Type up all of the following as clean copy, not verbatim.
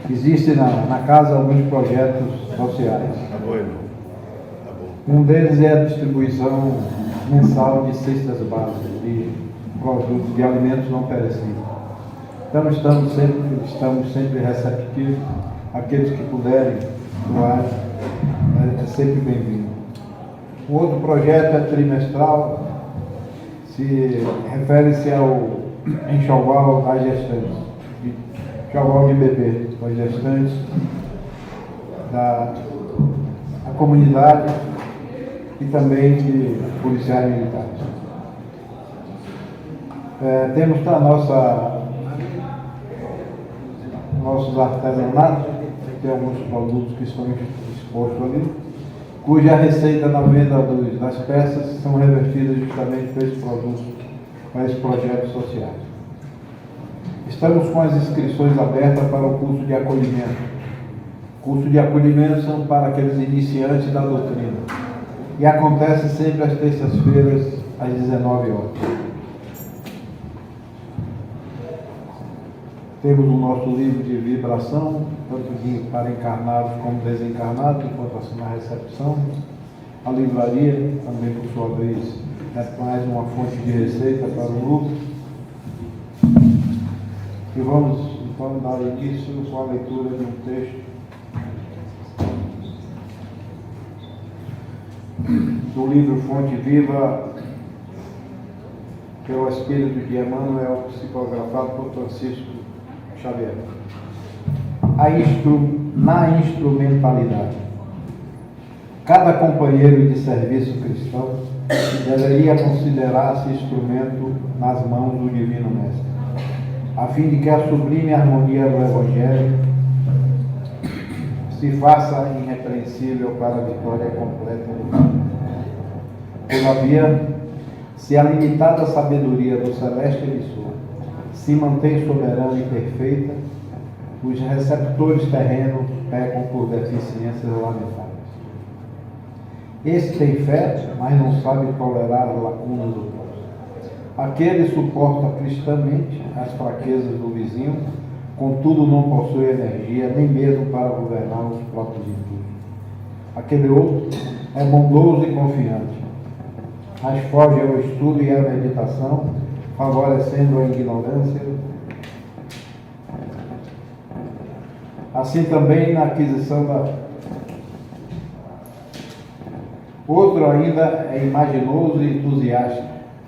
Existem na casa alguns projetos sociais. Tá bom, irmão. Tá bom. Um deles é a distribuição mensal de cestas básicas, de produtos, de alimentos não perecíveis. Então estamos sempre receptivos. Aqueles que puderem doar, é sempre bem-vindo. O outro projeto é trimestral, refere-se ao enxoval das gestantes, enxoval de bebê, das gestantes da comunidade e também de policiais militares. Temos nossos artesanatos, tem alguns produtos que estão expostos ali, cuja receita na venda das peças são revertidas justamente para esses produtos, para esses projetos sociais. Estamos com as inscrições abertas para o curso de acolhimento. Curso de acolhimento são para aqueles iniciantes da doutrina e acontece sempre às terças-feiras, às 19 horas. Temos o nosso livro de vibração, tanto para encarnados como desencarnados, enquanto assim na recepção. A livraria, também por sua vez, é mais uma fonte de receita para o grupo. E vamos então dar início com a leitura de um texto do livro Fonte Viva, que é o Espírito de Emmanuel, psicografado por Francisco Xavier. Na instrumentalidade. Cada companheiro de serviço cristão deveria considerar-se instrumento nas mãos do Divino Mestre, a fim de que a sublime harmonia do Evangelho se faça irrepreensível para a vitória completa do mundo. Todavia, se a limitada sabedoria do celeste emissor se mantém soberana e perfeita, os receptores terrenos pecam por deficiências lamentáveis. Esse tem fé, mas não sabe tolerar as lacunas do próximo. Aquele suporta cristamente as fraquezas do vizinho, contudo não possui energia nem mesmo para governar os próprios impulsos. Aquele outro é bondoso e confiante, mas foge ao estudo e à meditação, favorecendo a ignorância. Assim também na aquisição da... Outro ainda é imaginoso e entusiasta,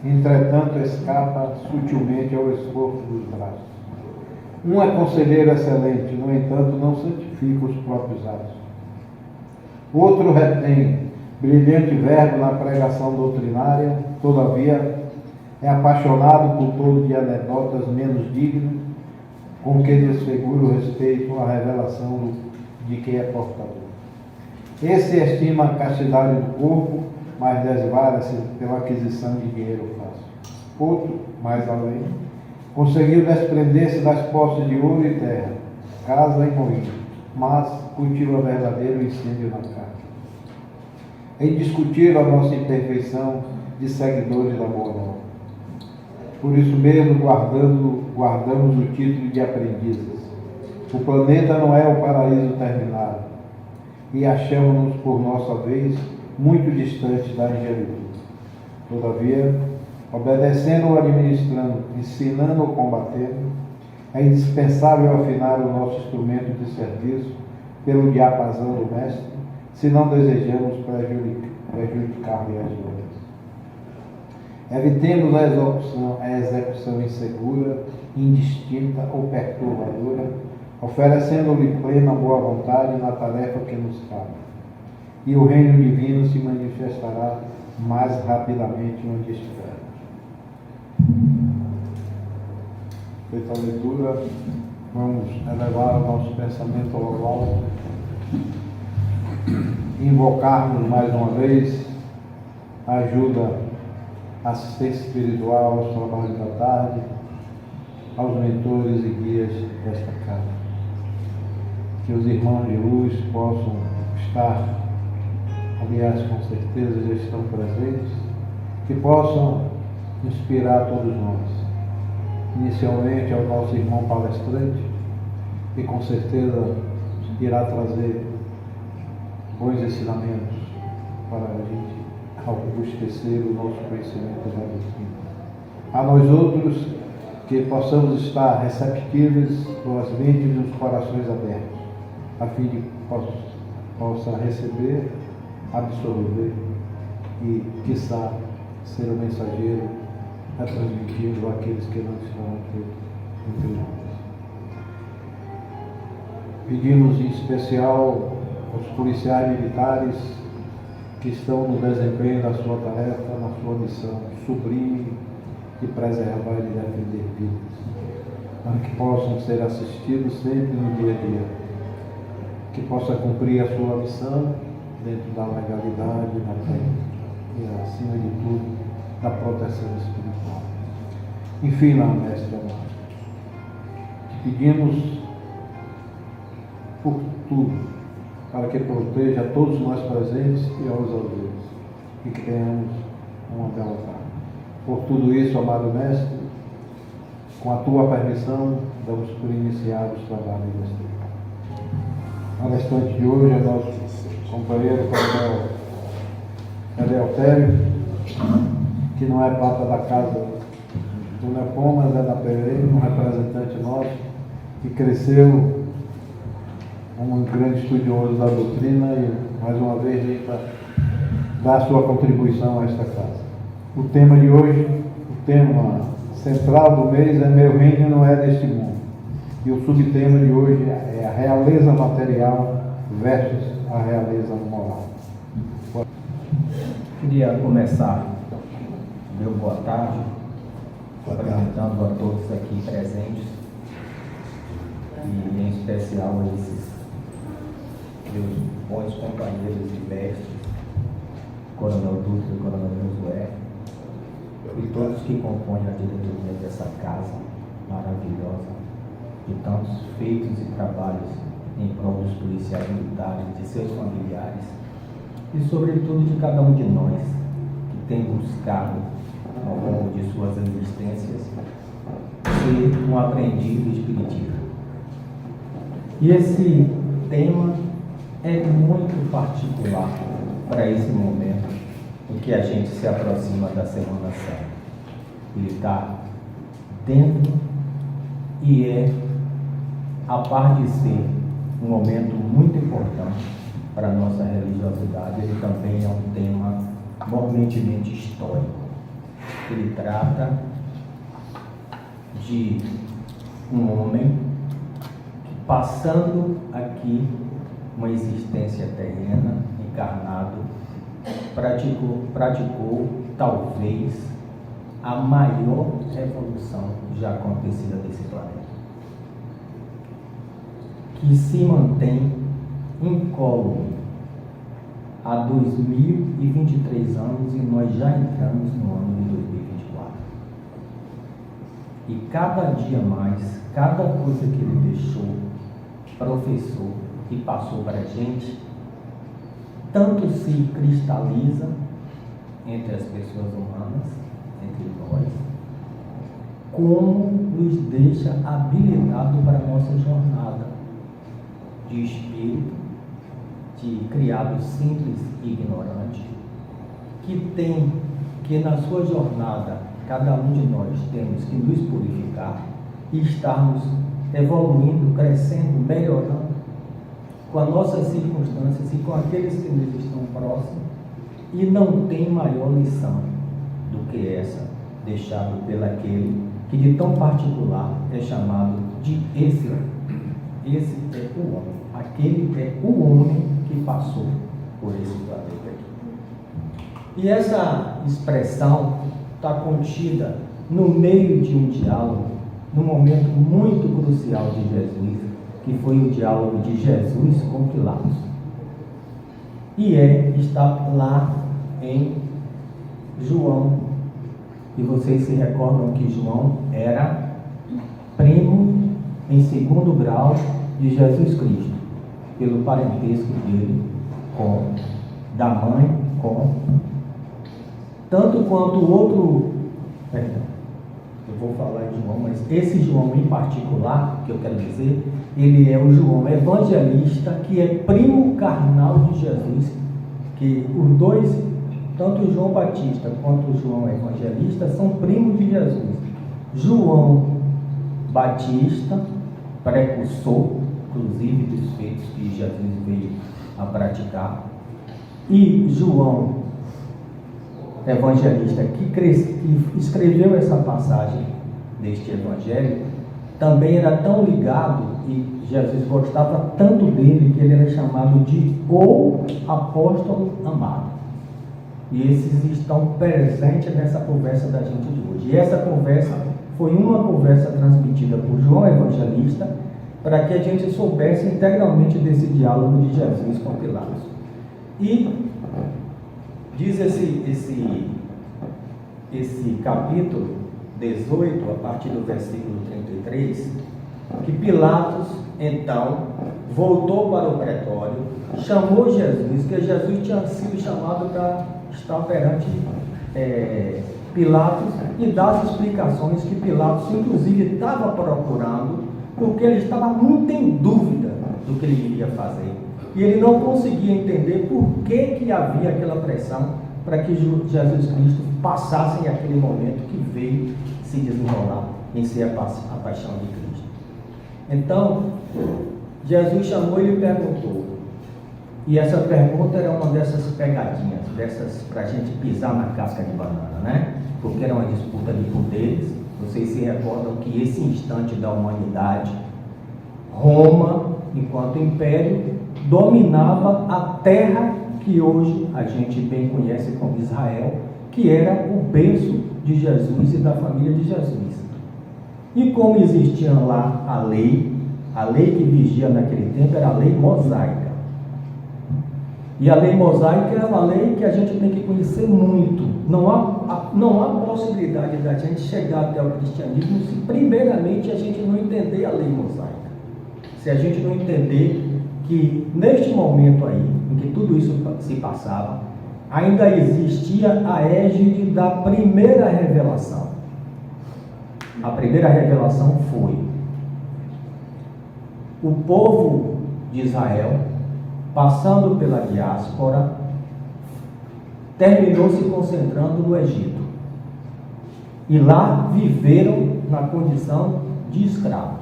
entretanto escapa sutilmente ao esforço dos braços. Um é conselheiro excelente, no entanto não santifica os próprios atos. Outro retém brilhante verbo na pregação doutrinária, todavia é apaixonado por todo de anedotas menos dignas, com que desfigura o respeito à revelação de quem é portador. Esse estima a castidade do corpo, mas desvara-se pela aquisição de dinheiro fácil. Outro, mais além, conseguiu desprender-se das posses de ouro e terra, casa e moinho, mas cultiva verdadeiro incêndio na carne. É indiscutível a nossa imperfeição de seguidores da boa nova. Por isso mesmo guardamos o título de aprendizes. O planeta não é o paraíso terminado, e achamos-nos, por nossa vez, muito distantes da angelitude. Todavia, obedecendo ou administrando, ensinando ou combatendo, é indispensável afinar o nosso instrumento de serviço pelo diapasão do Mestre, se não desejamos prejudicar-lhe as outras. Evitemos a execução insegura, indistinta ou perturbadora, oferecendo-lhe plena boa vontade na tarefa que nos cabe. E o reino divino se manifestará mais rapidamente onde estivermos. Feita a leitura, vamos elevar o nosso pensamento ao alto, invocarmos mais uma vez a ajuda, assistência espiritual aos trabalhos da tarde, aos mentores e guias desta casa. Que os irmãos de luz possam estar, aliás, com certeza já estão presentes, que possam inspirar todos nós. Inicialmente ao nosso irmão palestrante, e com certeza irá trazer bons ensinamentos para a gente robustecer o nosso conhecimento da doutrina. A nós outros, que possamos estar receptivos com as mentes e os corações abertos, a fim de que possa receber, absorver e, quiçá, ser o mensageiro transmitindo àqueles que não estão entre nós. Pedimos em especial aos policiais militares que estão no desempenho da sua tarefa, na sua missão sublime de preservar e defender vidas, para que possam ser assistidos sempre no dia a dia, que possa cumprir a sua missão dentro da legalidade, da técnica e, acima de tudo, da proteção espiritual. Enfim, lá, mestre amado, te pedimos por tudo, para que proteja a todos nós presentes e aos ausentes, e que tenhamos uma bela tarde. Por tudo isso, amado mestre, com a tua permissão, damos por iniciados os trabalhos deste dia. Palestrante de hoje é nosso companheiro coronel Eleutério, que não é prata da casa do Nepom, mas é da PVM, um representante nosso, que cresceu um grande estudioso da doutrina e, mais uma vez, veio para dar a sua contribuição a esta casa. O tema de hoje, o tema central do mês é Meu Reino Não É Deste Mundo. E o subtema de hoje é a realeza material versus a realeza moral. Queria começar meu boa tarde, cumprimentando a todos aqui presentes e em especial a esses meus bons companheiros e mestres, Coronel Dutra e Coronel Josué, e todos que compõem a diretoria dessa casa maravilhosa, e tantos feitos e trabalhos em prol dos policiais militares, de seus familiares, e sobretudo de cada um de nós que tem buscado, ao longo de suas existências, ser um aprendiz do Espiritismo. E esse tema é muito particular para esse momento em que a gente se aproxima da Semana Santa. Ele está dentro e é, a par de ser um momento muito importante para a nossa religiosidade, ele também é um tema mormentemente histórico. Ele trata de um homem que, passando aqui uma existência terrena, encarnado, praticou talvez a maior revolução já acontecida desse planeta, que se mantém incólume há 2023 anos e nós já entramos no ano de 2024. E cada dia mais, cada coisa que ele deixou, professou e passou para a gente, tanto se cristaliza entre as pessoas humanas, entre nós, como nos deixa habilitado para a nossa jornada de espírito, de criado simples e ignorante, que na sua jornada, cada um de nós temos que nos purificar e estarmos evoluindo, crescendo, melhorando com as nossas circunstâncias e com aqueles que nos estão próximos, e não tem maior lição do que essa, deixada pelaquele que de tão particular é chamado de esse é o homem, aquele é o homem que passou por esse planeta aqui. E essa expressão está contida no meio de um diálogo, num momento muito crucial de Jesus, que foi o diálogo de Jesus com Pilatos. E está lá em João. E vocês se recordam que João era primo em segundo grau de Jesus Cristo, pelo parentesco dele da mãe com, tanto quanto o outro, perdão, eu vou falar de João, mas esse João em particular, que eu quero dizer, ele é o João evangelista, que é primo carnal de Jesus, que os dois, tanto o João Batista quanto o João evangelista, são primos de Jesus. João Batista, precursor, inclusive dos feitos que Jesus veio a praticar, e João evangelista, que escreveu essa passagem deste evangelho, também era tão ligado, e Jesus gostava tanto dele, que ele era chamado de o apóstolo amado. E esses estão presentes nessa conversa da gente de hoje. E essa conversa foi uma conversa transmitida por João Evangelista, para que a gente soubesse integralmente desse diálogo de Jesus com Pilatos. E diz esse capítulo 18, a partir do versículo 33, que Pilatos, então, voltou para o pretório, chamou Jesus, que Jesus tinha sido chamado para estar perante Pilatos e dar as explicações que Pilatos, inclusive, estava procurando, porque ele estava muito em dúvida do que ele iria fazer. E ele não conseguia entender por que havia aquela pressão para que Jesus Cristo passasse aquele momento que veio se desenrolar em ser a paixão de Cristo. Então, Jesus chamou e lhe perguntou. E essa pergunta era uma dessas pegadinhas, dessas para a gente pisar na casca de banana, né? Porque era uma disputa de poderes. Vocês se recordam que esse instante da humanidade, Roma, enquanto império, dominava a terra que hoje a gente bem conhece como Israel, que era o berço de Jesus e da família de Jesus. E como existia lá a lei que vigia naquele tempo era a lei mosaica. E a lei mosaica é uma lei que a gente tem que conhecer muito. Não há possibilidade da gente chegar até o cristianismo se primeiramente a gente não entender a lei mosaica. Se a gente não entender que neste momento aí, em que tudo isso se passava, ainda existia a égide da primeira revelação. A primeira revelação foi o povo de Israel, passando pela diáspora, terminou se concentrando no Egito. E lá viveram na condição de escravos,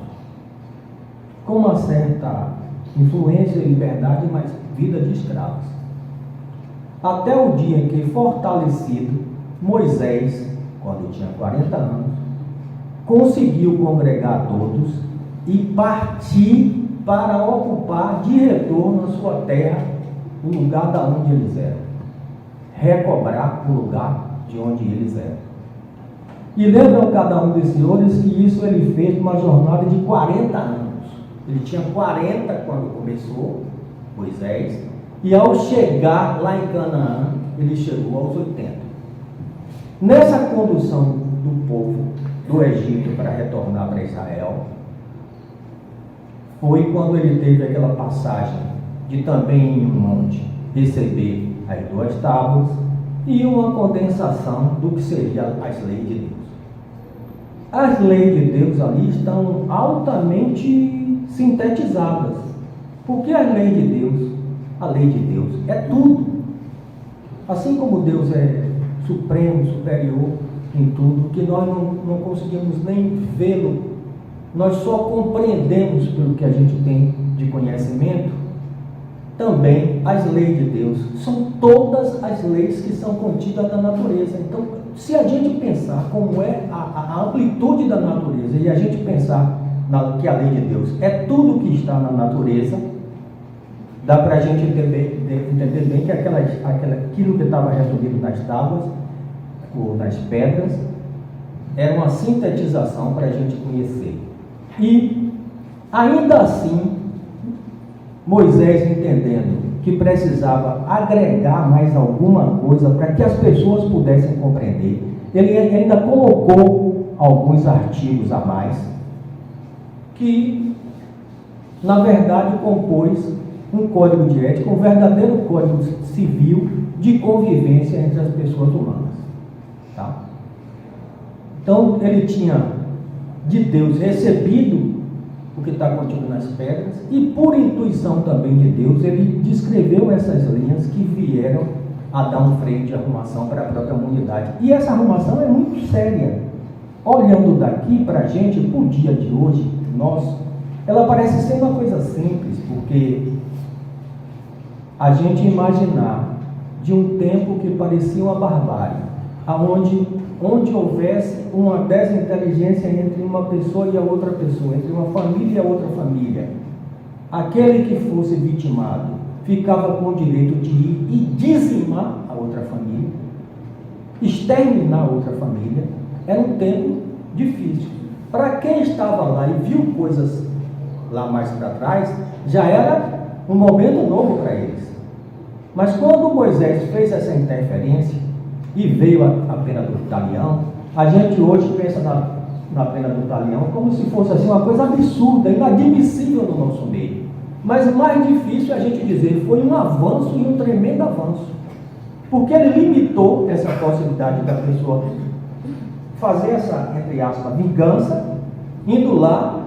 com uma certa influência e liberdade, mas vida de escravos. Até o dia em que, fortalecido, Moisés, quando tinha 40 anos, conseguiu congregar todos e partir para ocupar de retorno a sua terra, o lugar da onde eles eram. Recobrar o lugar de onde eles eram. E lembram cada um dos senhores que isso ele fez uma jornada de 40 anos. Ele tinha 40 quando começou, Moisés, e ao chegar lá em Canaã, ele chegou aos 80. Nessa condução do povo do Egito para retornar para Israel, foi quando ele teve aquela passagem de também em um monte receber as 2 tábuas e uma condensação do que seria as leis de Deus. As leis de Deus ali estão altamente sintetizadas, porque a lei de Deus é tudo. Assim como Deus é supremo, superior em tudo, que nós não conseguimos nem vê-lo, nós só compreendemos pelo que a gente tem de conhecimento. Também as leis de Deus são todas as leis que são contidas na natureza. Então, se a gente pensar como é a amplitude da natureza e a gente pensar que a lei de Deus é tudo que está na natureza, dá para a gente entender bem que aquilo que estava resumido nas tábuas ou nas pedras era uma sintetização para a gente conhecer. E ainda assim, Moisés, entendendo que precisava agregar mais alguma coisa para que as pessoas pudessem compreender, ele ainda colocou alguns artigos a mais, que na verdade compôs um código de ética, um verdadeiro código civil de convivência entre as pessoas humanas. Tá? Então ele tinha de Deus recebido o que está contido nas pedras, e por intuição também de Deus, ele descreveu essas linhas que vieram a dar um freio de arrumação para a própria humanidade. E essa arrumação é muito séria. Olhando daqui para a gente, para o dia de hoje, nosso, ela parece ser uma coisa simples, porque a gente imaginar de um tempo que parecia uma barbárie, onde houvesse uma desinteligência entre uma pessoa e a outra pessoa, entre uma família e a outra família, aquele que fosse vitimado ficava com o direito de ir e dizimar a outra família, exterminar a outra família. Era um tempo difícil. Para quem estava lá e viu coisas lá mais para trás, já era um momento novo para eles. Mas quando Moisés fez essa interferência e veio a pena do talião, a gente hoje pensa na pena do talião como se fosse assim uma coisa absurda, inadmissível no nosso meio. Mas o mais difícil é a gente dizer, foi um avanço e um tremendo avanço. Porque ele limitou essa possibilidade da pessoa fazer essa, entre aspas, vingança, indo lá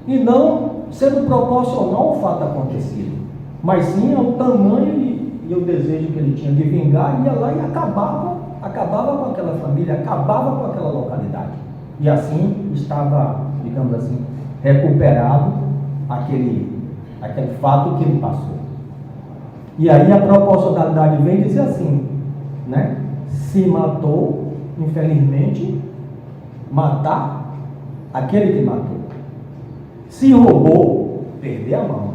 e não sendo proporcional ao fato acontecido, mas sim ao tamanho e o desejo que ele tinha de vingar, ia lá e acabava com aquela família, acabava com aquela localidade. E assim estava, digamos assim, recuperado aquele fato que ele passou. E aí a proporcionalidade vem dizer assim, né? Se matou, infelizmente, matar aquele que matou. Se roubou, perder a mão.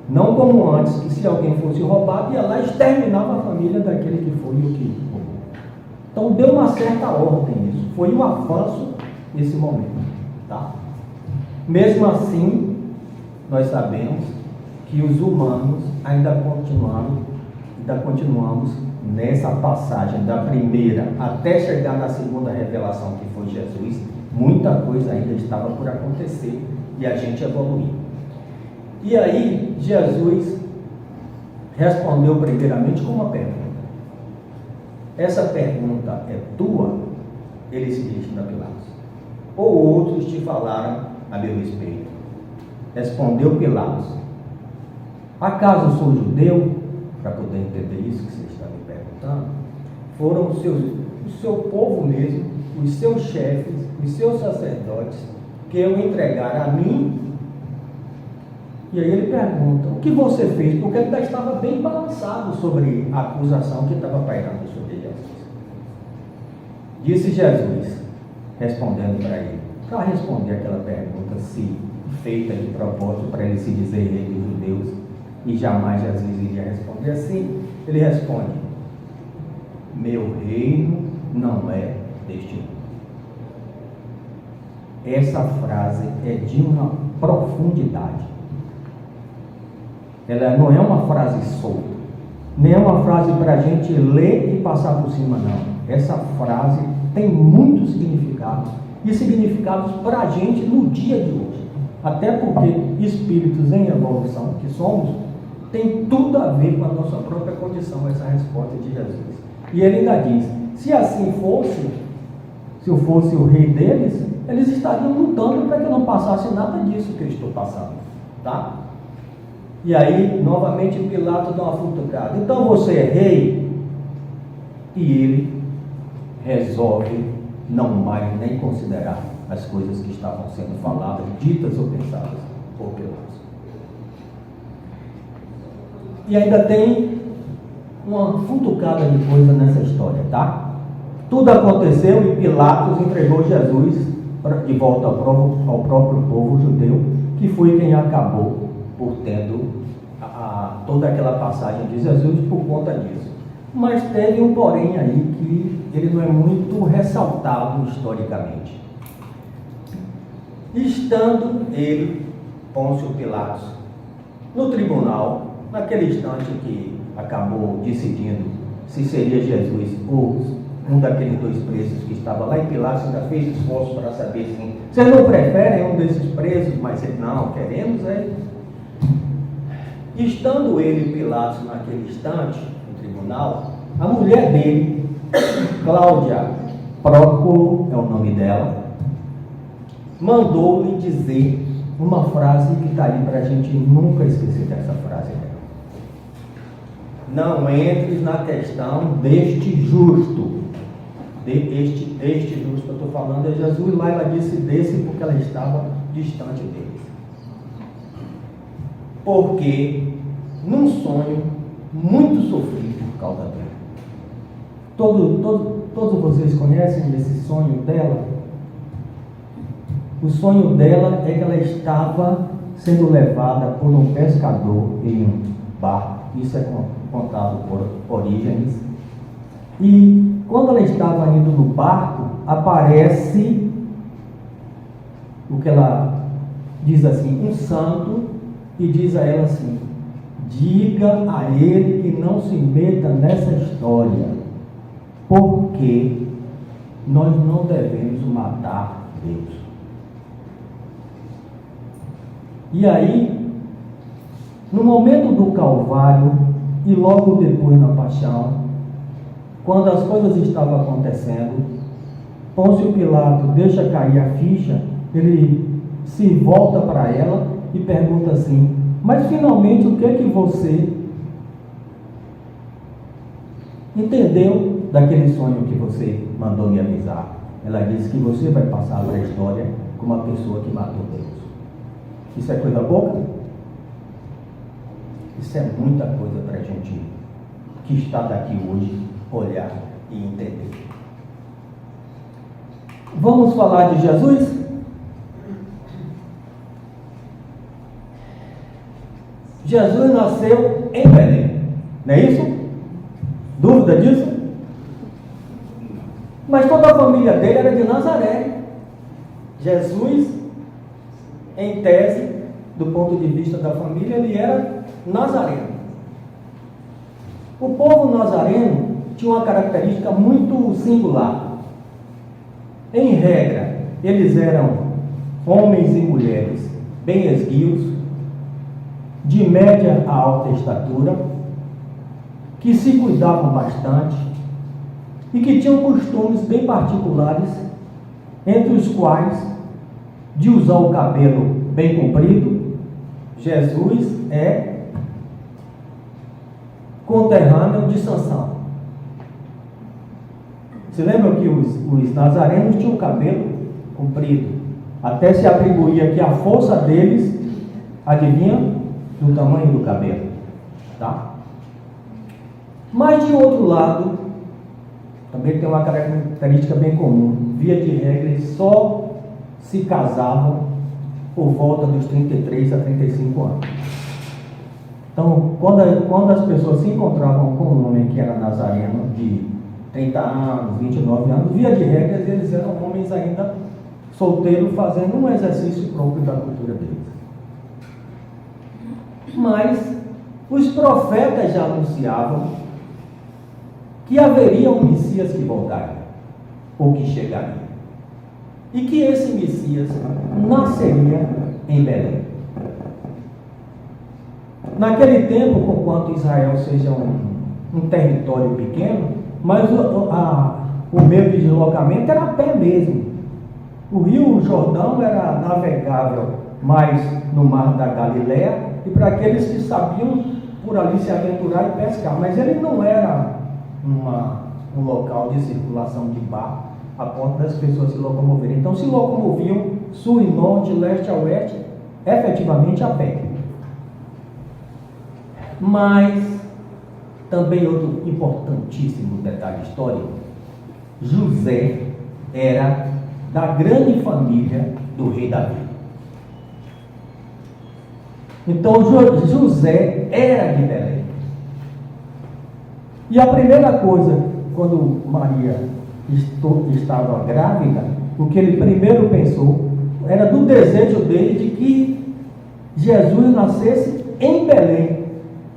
Não como antes, que se alguém fosse roubado, ia lá e exterminava a família daquele que foi o que roubou. Então deu uma certa ordem nisso. Foi um avanço nesse momento. Tá? Mesmo assim, nós sabemos que os humanos ainda continuamos nessa passagem da primeira até chegar na segunda revelação, que foi Jesus. Muita coisa ainda estava por acontecer e a gente evoluiu. E aí Jesus respondeu primeiramente com uma pergunta. Essa pergunta é tua? Ele se dirigiu a Pilatos. Ou outros te falaram a meu respeito? Respondeu Pilatos. Acaso sou judeu? Para poder entender isso que você está me perguntando. Foram o seu povo mesmo, os seus chefes, os seus sacerdotes, que o entregaram a mim. E aí ele pergunta, o que você fez? Porque ele ainda estava bem balançado sobre a acusação que estava pairando sobre Jesus. Disse Jesus, respondendo para ele, para responder aquela pergunta, se feita de propósito para ele se dizer rei dos judeus, e jamais Jesus iria responder assim, ele responde, meu reino não é deste mundo. Essa frase é de uma profundidade. Ela não é uma frase solta, nem é uma frase para a gente ler e passar por cima, não. Essa frase tem muitos significados, e significados para a gente no dia de hoje. Até porque espíritos em evolução que somos, tem tudo a ver com a nossa própria condição, essa resposta de Jesus. E ele ainda diz, se assim fosse, se eu fosse o rei deles, eles estariam lutando para que não passasse nada disso que eu estou passando, tá? E aí, novamente, Pilatos dá uma futucada. Então você é rei? E ele resolve não mais nem considerar as coisas que estavam sendo faladas, ditas ou pensadas por Pilatos. E ainda tem uma futucada de coisa nessa história, tá? Tudo aconteceu e Pilatos entregou Jesus de volta ao próprio povo judeu, que foi quem acabou por tendo toda aquela passagem de Jesus por conta disso. Mas teve um porém aí que ele não é muito ressaltado historicamente. Estando ele, Pôncio Pilatos, no tribunal, naquele instante que acabou decidindo se seria Jesus ou um daqueles dois presos que estava lá, e Pilatos ainda fez esforço para saber se vocês não preferem um desses presos, mas ele, não, queremos ele. Estando ele, Pilatos, naquele instante, no tribunal, a mulher dele, Cláudia Próculo é o nome dela, mandou-lhe dizer uma frase que está aí para a gente nunca esquecer dessa frase dela. Não entres na questão deste justo. Este justo que eu estou falando é Jesus, lá ela disse desse porque ela estava distante dele. Porque num sonho muito sofrido por causa dela. Todos vocês conhecem esse sonho dela? O sonho dela é que ela estava sendo levada por um pescador em um barco. Isso é contado por Orígenes. E quando ela estava indo no barco, aparece o que ela diz assim, um santo, e diz a ela assim: diga a ele que não se meta nessa história, porque nós não devemos matar Deus. E aí, no momento do Calvário e logo depois na paixão, quando as coisas estavam acontecendo, Pôncio Pilato deixa cair a ficha, ele se volta para ela e pergunta assim: mas finalmente o que é que você entendeu daquele sonho que você mandou me avisar? Ela disse que você vai passar para a história como uma pessoa que matou Deus. Isso é coisa pouca? Isso é muita coisa para a gente que está daqui hoje olhar e entender. Vamos falar de Jesus? Jesus nasceu em Belém, não é isso? Dúvida disso? Mas toda a família dele era de Nazaré. Jesus, em tese, do ponto de vista da família, ele era nazareno. O povo nazareno tinha uma característica muito singular. Em regra, eles eram homens e mulheres bem esguios, de média a alta estatura, que se cuidavam bastante e que tinham costumes bem particulares, entre os quais de usar o cabelo bem comprido. Jesus é conterrâneo de Sansão. Se lembram que os nazarenos tinham cabelo comprido, até se atribuía que a força deles, adivinha? Do tamanho do cabelo, tá? Mas de outro lado, também tem uma característica bem comum. Via de regra, eles só se casavam por volta dos 33 a 35 anos. Então, quando as pessoas se encontravam com um homem que era nazareno de 30 anos, 29 anos, via de regra, eles eram homens ainda solteiros, fazendo um exercício próprio da cultura deles. Mas os profetas já anunciavam que haveria um Messias que voltaria, ou que chegaria, e que esse Messias nasceria em Belém. Naquele tempo, conquanto Israel seja um território pequeno, mas o meio de deslocamento era a pé mesmo. O rio Jordão era navegável mais no mar da Galileia, e para aqueles que sabiam por ali se aventurar e pescar, mas ele não era um local de circulação de barco a ponto das pessoas se locomoverem. Então se locomoviam sul e norte, leste a oeste, efetivamente a pé. Mas também outro importantíssimo detalhe histórico: José era da grande família do rei Davi. Então José era de Belém. E a primeira coisa, quando Maria estava grávida, o que ele primeiro pensou era do desejo dele de que Jesus nascesse em Belém.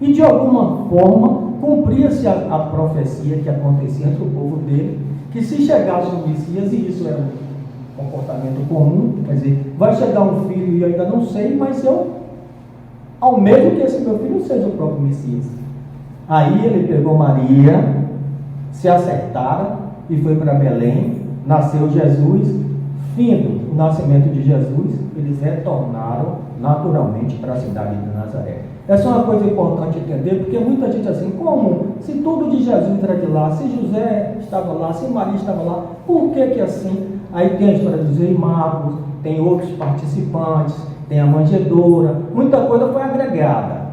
E de alguma forma cumpria-se a profecia que acontecia entre o povo dele, que se chegasse o Messias, e isso era um comportamento comum, quer dizer, vai chegar um filho e eu ainda não sei, mas eu almejo que esse meu filho seja o próprio Messias. Aí ele pegou Maria, se acertaram e foi para Belém, nasceu Jesus, findo o nascimento de Jesus, eles retornaram naturalmente para a cidade de Nazaré. Essa é uma coisa importante entender, porque muita gente assim, como? Se tudo de Jesus era de lá, se José estava lá, se Maria estava lá, por que que assim? Aí tem a história dos reis magos, tem outros participantes, tem a manjedoura, muita coisa foi agregada.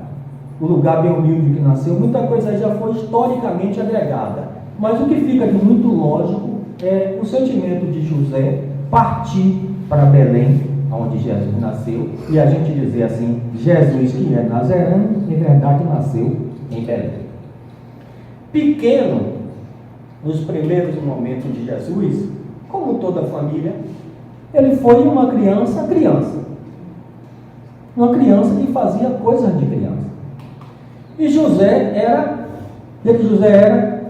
O lugar bem humilde que nasceu, muita coisa já foi historicamente agregada. Mas o que fica de muito lógico é o sentimento de José partir para Belém, onde Jesus nasceu, e a gente dizer assim, Jesus que é nazareno, em verdade nasceu em Belém. Pequeno, nos primeiros momentos de Jesus, como toda família, ele foi uma criança. Uma criança que fazia coisas de criança. E José era, o que José era?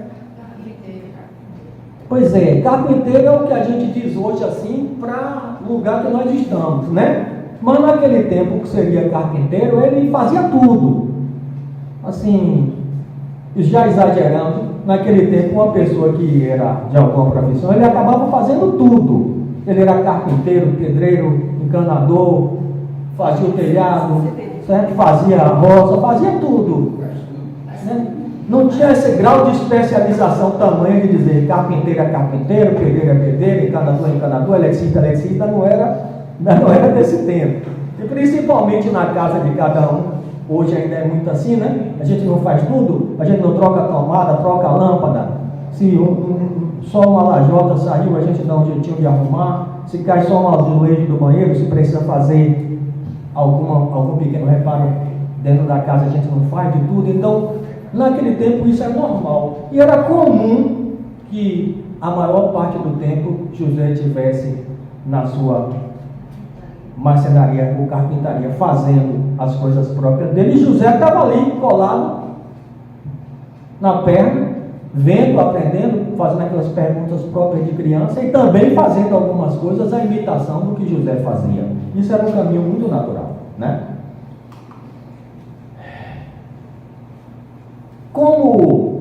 Pois é, carpinteiro é o que a gente diz hoje assim, para o lugar que nós estamos, né? Mas naquele tempo que seria carpinteiro, ele fazia tudo. Assim, já exagerando, naquele tempo uma pessoa que era de alguma profissão, ele acabava fazendo tudo. Ele era carpinteiro, pedreiro, encanador, fazia o telhado, certo? Fazia a roça, fazia tudo, né? Não tinha esse grau de especialização tamanho de dizer carpinteiro é carpinteiro, pedreiro é pedreiro, encanador é encanador, eletricista, não era desse tempo. E principalmente na casa de cada um, hoje ainda é muito assim, né? A gente não faz tudo, a gente não troca a tomada, troca a lâmpada. Se só uma lajota saiu, a gente dá um jeitinho de arrumar. Se cai só um azulejo do banheiro, se precisa fazer algum pequeno reparo dentro da casa, a gente não faz de tudo. Então, naquele tempo isso é normal. E era comum que a maior parte do tempo José estivesse na sua marcenaria ou carpintaria fazendo as coisas próprias dele. E José estava ali colado na perna, vendo, aprendendo, fazendo aquelas perguntas próprias de criança e também fazendo algumas coisas à imitação do que José fazia. Isso era um caminho muito natural, né? Como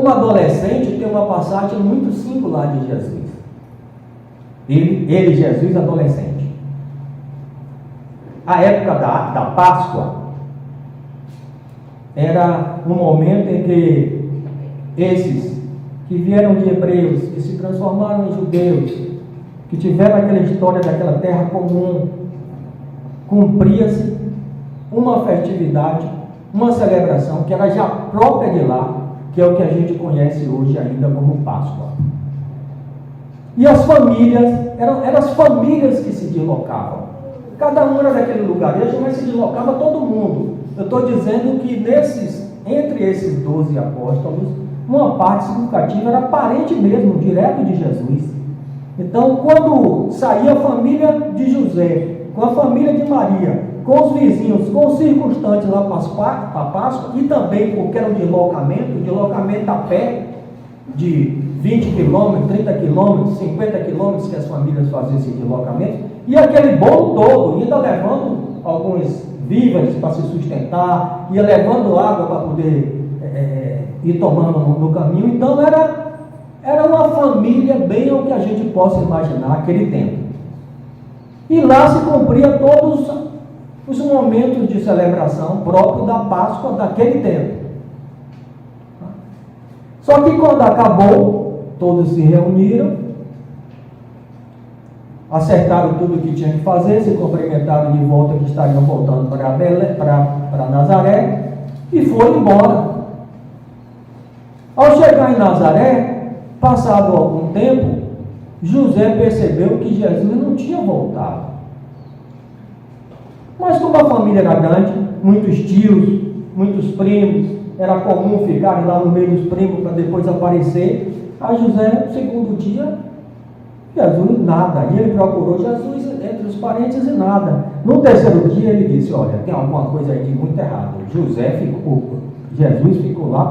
adolescente, tem uma passagem muito singular de Jesus. Ele Jesus, adolescente. A época da Páscoa era um momento em que esses que vieram de hebreus, que se transformaram em judeus, que tiveram aquela história daquela terra comum, cumpria-se uma festividade, uma celebração que era já própria de lá, que é o que a gente conhece hoje ainda como Páscoa. E as famílias, eram as famílias que se deslocavam. Cada um era daquele lugarejo, mas se deslocava todo mundo. Eu estou dizendo que entre esses 12 apóstolos, uma parte significativa era parente mesmo, direto de Jesus. Então, quando saía a família de José, com a família de Maria, com os vizinhos, com os circunstantes lá para a Páscoa, e também porque era um deslocamento a pé, de 20 quilômetros, 30 quilômetros, 50 quilômetros que as famílias faziam esse deslocamento, e aquele bolo todo, ainda levando alguns víveres para se sustentar, ia levando água para poder ir tomando no caminho. Então era uma família bem ao que a gente possa imaginar naquele tempo. E lá se cumpria todos os momentos de celebração próprios da Páscoa daquele tempo. Só que quando acabou, todos se reuniram, acertaram tudo o que tinha que fazer, se cumprimentaram de volta que estariam voltando para Nazaré e foram embora. Ao chegar em Nazaré, passado algum tempo, José percebeu que Jesus não tinha voltado. Mas como a família era grande, muitos tios, muitos primos, era comum ficarem lá no meio dos primos para depois aparecer. A José, no segundo dia, Jesus Jesus, e ele procurou Jesus entre os parentes e nada. No terceiro dia ele disse, olha, tem alguma coisa aí de muito errado. Jesus ficou lá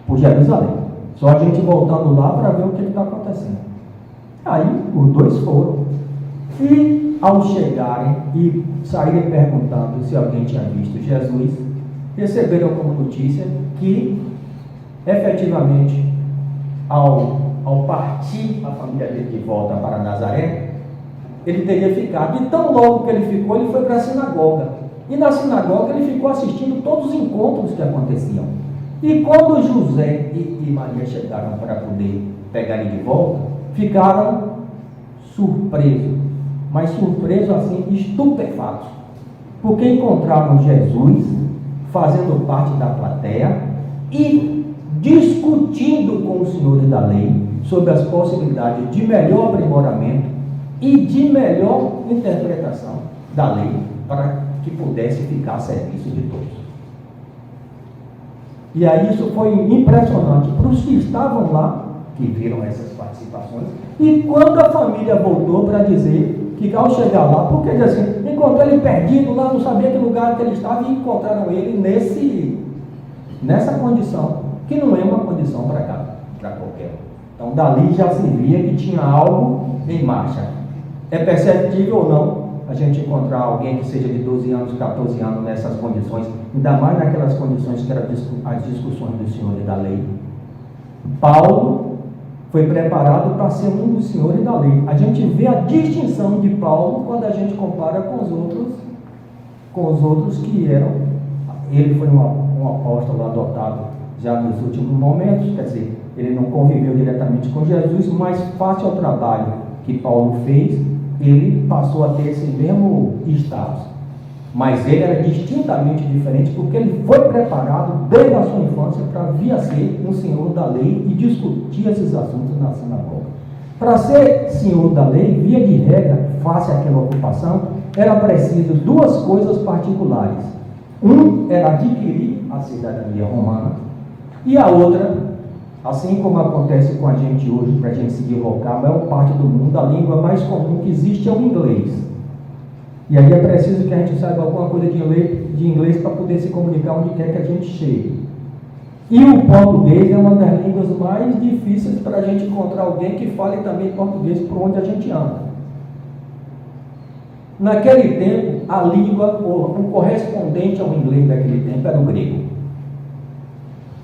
por Jerusalém. Só a gente voltando lá para ver o que está acontecendo. Aí os dois foram. E ao chegarem e saírem perguntando se alguém tinha visto Jesus, receberam como notícia que, efetivamente, ao ao partir a família dele de volta para Nazaré, ele teria ficado. E tão logo que ele ficou, ele foi para a sinagoga. E na sinagoga ele ficou assistindo todos os encontros que aconteciam. E quando José e Maria chegaram para poder pegar ele de volta, ficaram surpresos, mas surpresos assim, estupefatos, porque encontraram Jesus fazendo parte da plateia e discutindo com os senhores da lei sobre as possibilidades de melhor aprimoramento e de melhor interpretação da lei para que pudesse ficar a serviço de todos. E aí isso foi impressionante para os que estavam lá, que viram essas participações, e quando a família voltou para dizer que ao chegar lá, porque diz assim, encontrou ele perdido lá, não sabia que lugar que ele estava, e encontraram ele nessa condição, que não é uma condição para qualquer um. Então dali já se via que tinha algo em marcha. É perceptível ou não a gente encontrar alguém que seja de 12 anos, 14 anos nessas condições, ainda mais naquelas condições que eram as discussões dos senhores da lei. Paulo foi preparado para ser um dos senhores da lei. A gente vê a distinção de Paulo quando a gente compara com os outros que eram. Ele foi um apóstolo adotado já nos últimos momentos, quer dizer, ele não conviveu diretamente com Jesus, mas face ao trabalho que Paulo fez, ele passou a ter esse mesmo status. Mas ele era distintamente diferente, porque ele foi preparado desde a sua infância para vir a ser um senhor da lei e discutir esses assuntos na sinagoga. Para ser senhor da lei, via de regra, face àquela ocupação, era preciso duas coisas particulares. Um era adquirir a cidadania romana, e a outra, assim como acontece com a gente hoje, para a gente se deslocar, a maior parte do mundo, a língua mais comum que existe é o inglês. E aí é preciso que a gente saiba alguma coisa de inglês para poder se comunicar onde quer que a gente chegue. E o português é uma das línguas mais difíceis para a gente encontrar alguém que fale também português por onde a gente anda. Naquele tempo, a língua, o correspondente ao inglês daquele tempo era o grego.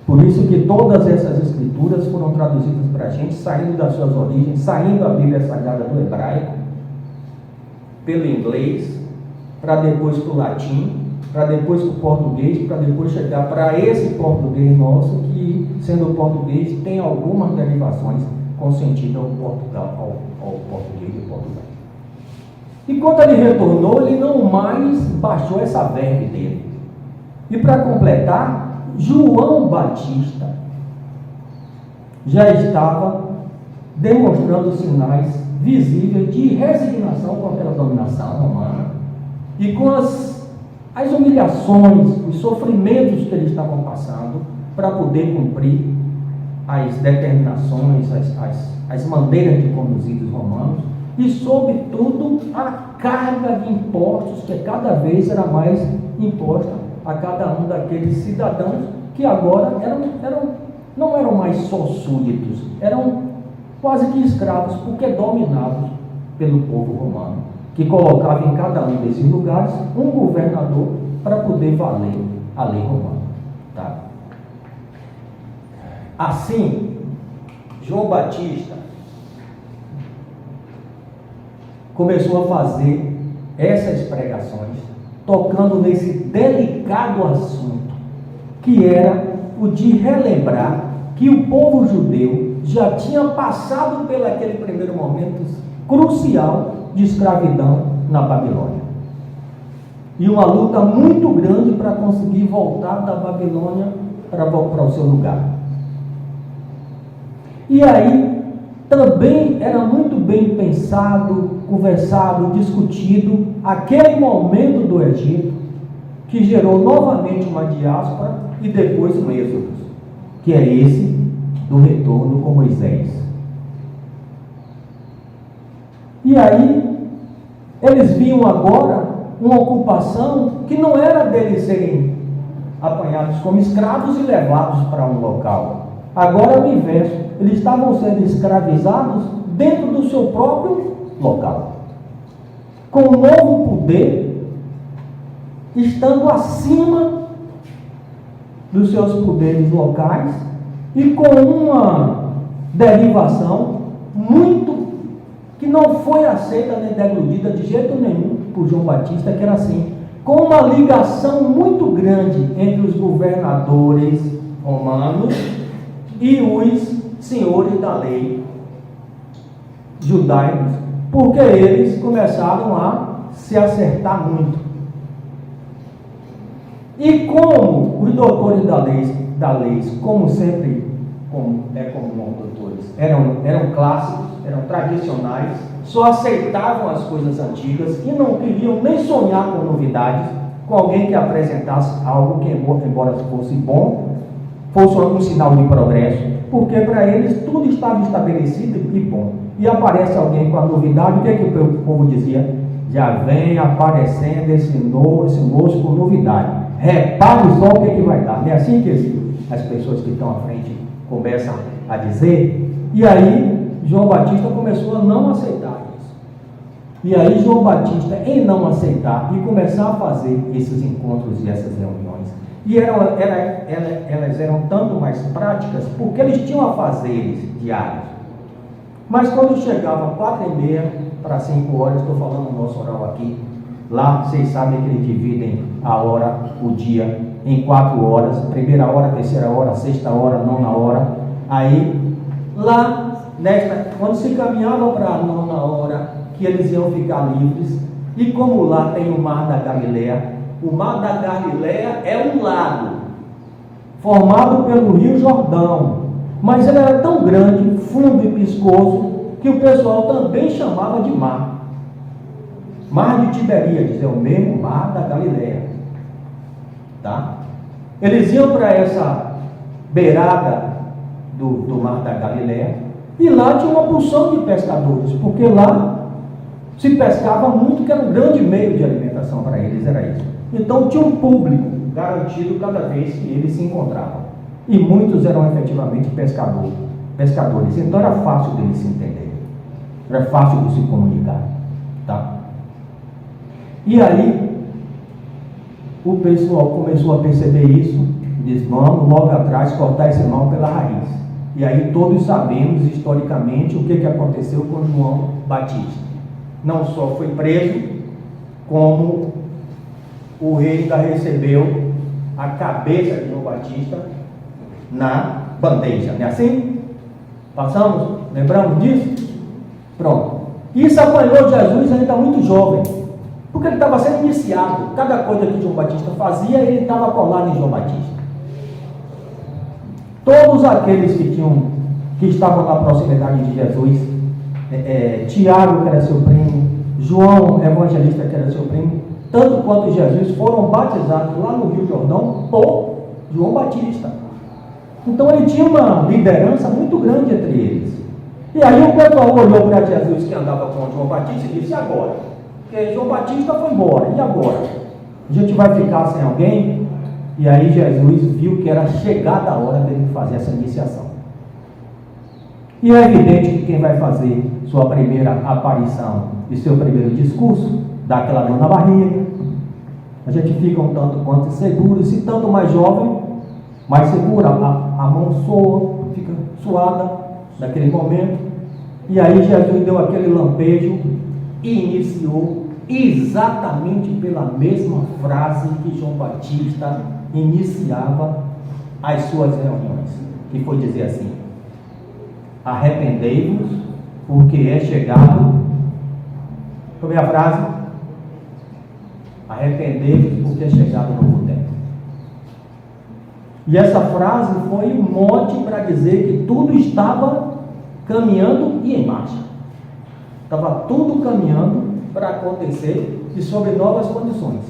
Por isso que todas essas escrituras foram traduzidas para a gente, saindo das suas origens, saindo a Bíblia Sagrada do hebraico, pelo inglês, para depois para o latim, para depois para o português, para depois chegar para esse português nosso, que, sendo português, tem algumas derivações com sentido ao português de Portugal. E quando ele retornou, ele não mais baixou essa verve dele. E para completar, João Batista já estava demonstrando sinais visíveis de resignação com aquela dominação romana e com as humilhações, os sofrimentos que eles estavam passando para poder cumprir as determinações, as maneiras de conduzir os romanos e, sobretudo, a carga de impostos que cada vez era mais imposta a cada um daqueles cidadãos que agora não eram mais só súditos, eram quase que escravos, porque dominados pelo povo romano, que colocava em cada um desses lugares um governador para poder valer a lei romana. Tá? Assim, João Batista começou a fazer essas pregações, tocando nesse delicado assunto, que era o de relembrar que o povo judeu já tinha passado pelo aquele primeiro momento crucial de escravidão na Babilônia. E uma luta muito grande para conseguir voltar da Babilônia para o seu lugar. E aí, também era muito bem pensado, conversado, discutido aquele momento do Egito, que gerou novamente uma diáspora e depois um êxodo, que é esse do retorno com Moisés. E aí, eles viam agora uma ocupação que não era deles serem apanhados como escravos e levados para um local. Agora é o inverso, eles estavam sendo escravizados dentro do seu próprio local, com um novo poder, estando acima dos seus poderes locais e com uma derivação muito que não foi aceita nem degludida de jeito nenhum por João Batista, que era assim, com uma ligação muito grande entre os governadores romanos e os senhores da lei judaicos, porque eles começaram a se acertar muito. E como os doutores da lei, como sempre, como é comum aos doutores, eram clássicos, eram tradicionais, só aceitavam as coisas antigas e não queriam nem sonhar com novidades, com alguém que apresentasse algo que, embora fosse bom, fosse um sinal de progresso, porque para eles tudo estava estabelecido e bom. E aparece alguém com a novidade, o que é que o povo dizia? Já vem aparecendo esse moço com novidade. Repare só o que é que vai dar. Não é assim que as pessoas que estão à frente começam a dizer? E aí João Batista começou a não aceitar isso. E aí João Batista, em não aceitar e começar a fazer esses encontros e essas reuniões, e elas eram tanto mais práticas, porque eles tinham afazeres diários. Mas quando chegava 4h30 para 5 horas, estou falando no nosso oral aqui, lá vocês sabem que eles dividem a hora, o dia, em 4 horas, primeira hora, terceira hora, sexta hora, nona hora. Aí, lá, quando se caminhava para a nona hora, que eles iam ficar livres, e como lá tem o Mar da Galileia, o Mar da Galileia é um lago, formado pelo Rio Jordão, mas ele era tão grande, fundo e viscoso, que o pessoal também chamava de mar. Mar de Tiberíades, é o mesmo Mar da Galileia. Tá? Eles iam para essa beirada do Mar da Galileia, e lá tinha uma porção de pescadores, porque lá se pescava muito, que era um grande meio de alimentação para eles, era isso. Então tinha um público garantido cada vez que eles se encontravam. E muitos eram efetivamente pescadores. Então era fácil deles se entenderem. Era fácil de se comunicar. Tá? E aí, o pessoal começou a perceber isso. Diz, vamos logo atrás cortar esse mal pela raiz. E aí todos sabemos historicamente o que aconteceu com João Batista. Não só foi preso, como o rei ainda recebeu a cabeça de João Batista na bandeja, não é assim? Passamos? Lembramos disso? Pronto. Isso apanhou Jesus ainda muito jovem, porque ele estava sendo iniciado. Cada coisa que João Batista fazia, ele estava colado em João Batista. Todos aqueles que estavam na proximidade de Jesus, Tiago, que era seu primo, João, evangelista, que era seu primo, tanto quanto Jesus, foram batizados lá no Rio Jordão por João Batista. Então ele tinha uma liderança muito grande entre eles. E aí o pessoal olhou para Jesus, que andava com João Batista, e disse: e agora? Porque João Batista foi embora, e agora? A gente vai ficar sem alguém? E aí Jesus viu que era chegada a hora dele fazer essa iniciação. E é evidente que quem vai fazer sua primeira aparição e seu primeiro discurso, dá aquela dor na barriga, a gente fica um tanto quanto seguro, se tanto mais jovem, mais segura, a mão soa, fica suada naquele momento, e aí Jesus deu aquele lampejo e iniciou exatamente pela mesma frase que João Batista iniciava as suas reuniões, que foi dizer assim: arrependei-vos, porque é chegado. Como é a frase? Arrependei-vos, porque é chegado o novo tempo. E essa frase foi um mote para dizer que tudo estava caminhando e em marcha. Estava tudo caminhando para acontecer e sob novas condições.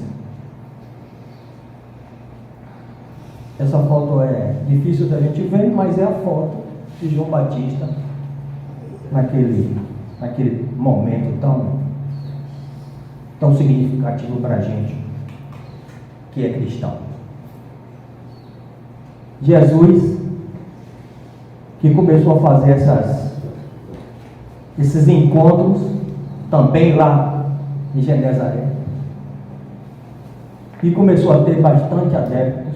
Essa foto é difícil da gente ver, mas é a foto de João Batista naquele momento tão significativo para a gente que é cristão. Jesus, que começou a fazer esses encontros também lá em Genezaré, e começou a ter bastante adeptos.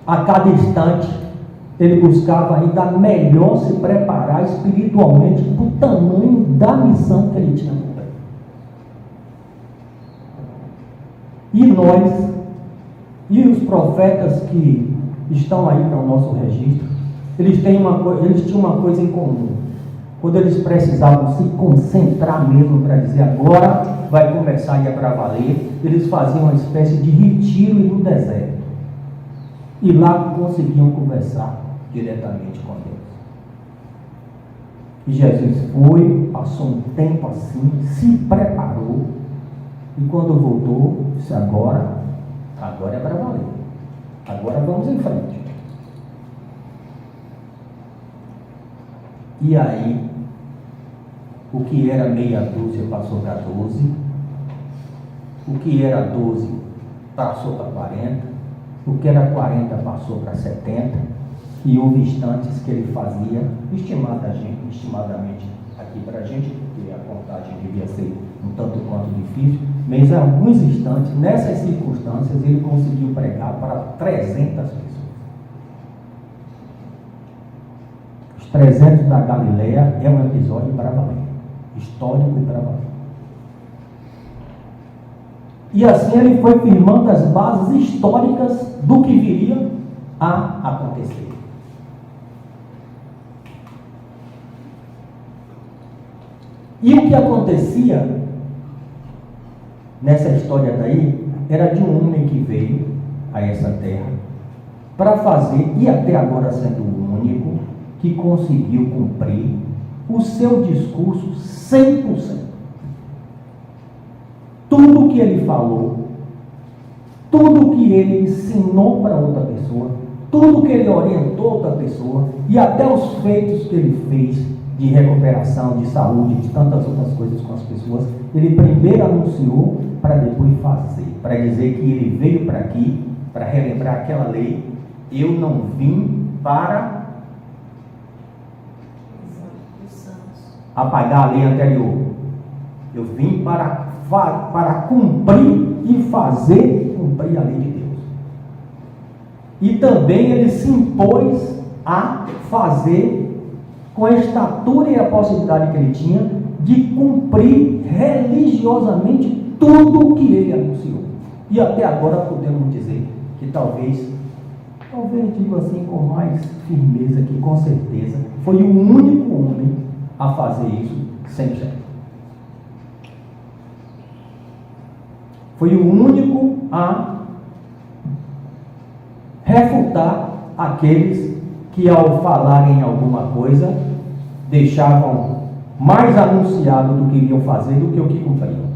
A cada instante ele buscava ainda melhor se preparar espiritualmente para o tamanho da missão que ele tinha cumprido. E nós, e os profetas que estão aí para o nosso registro, eles tinham uma coisa em comum. Quando eles precisavam se concentrar mesmo para dizer agora vai começar a ir para valer, eles faziam uma espécie de retiro no deserto. E lá conseguiam conversar diretamente com Deus. E Jesus foi, passou um tempo assim, se preparou, e quando voltou, disse agora é para valer. Agora vamos em frente. E aí, o que era meia dúzia passou para 12, o que era 12 passou para 40, o que era 40 passou para 70, e houve instantes que ele fazia, estimadamente aqui para a gente, porque a contagem devia ser um tanto quanto difícil, mas em alguns instantes, nessas circunstâncias, ele conseguiu pregar para 300 pessoas. Os 300 da Galileia é um episódio para valer, histórico e para valer. E assim ele foi firmando as bases históricas do que viria a acontecer. E o que acontecia nessa história daí era de um homem que veio a essa terra para fazer, e até agora sendo o único, que conseguiu cumprir o seu discurso 100%. Tudo que ele falou, tudo que ele ensinou para outra pessoa, tudo que ele orientou outra pessoa, e até os feitos que ele fez de recuperação, de saúde, de tantas outras coisas com as pessoas, ele primeiro anunciou para depois fazer, para dizer que ele veio para aqui, para relembrar aquela lei. Eu não vim para apagar a lei anterior, eu vim para cumprir e fazer cumprir a lei de Deus. E também ele se impôs a fazer, com a estatura e a possibilidade que ele tinha, de cumprir religiosamente tudo o que ele anunciou. E até agora podemos dizer que talvez digo assim com mais firmeza, que com certeza foi o único homem a fazer isso 100%. Foi o único a refutar aqueles que, ao falarem alguma coisa, deixavam mais anunciado do que iriam fazer do que o que cumpriam.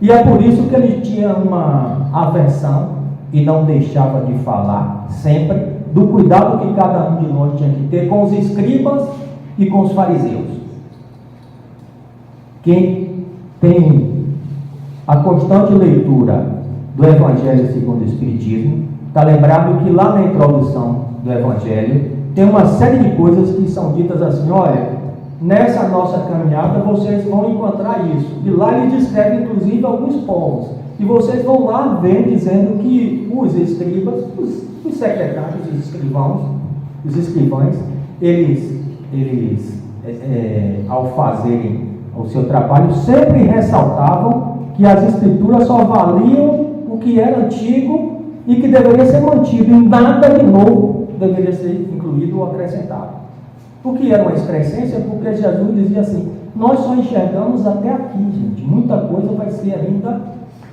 E é por isso que ele tinha uma aversão e não deixava de falar sempre do cuidado que cada um de nós tinha que ter com os escribas e com os fariseus. Quem tem a constante leitura do Evangelho segundo o Espiritismo está lembrado que lá na introdução do Evangelho tem uma série de coisas que são ditas assim: olha, nessa nossa caminhada vocês vão encontrar isso. E lá ele descreve inclusive alguns povos, e vocês vão lá ver dizendo que os escribas, os secretários, os escrivães, eles ao fazerem o seu trabalho, sempre ressaltavam que as escrituras só valiam o que era antigo e que deveria ser mantido, e nada de novo deveria ser incluído ou acrescentado. O que era uma excrescência, porque Jesus dizia assim: nós só enxergamos até aqui, gente, muita coisa vai ser ainda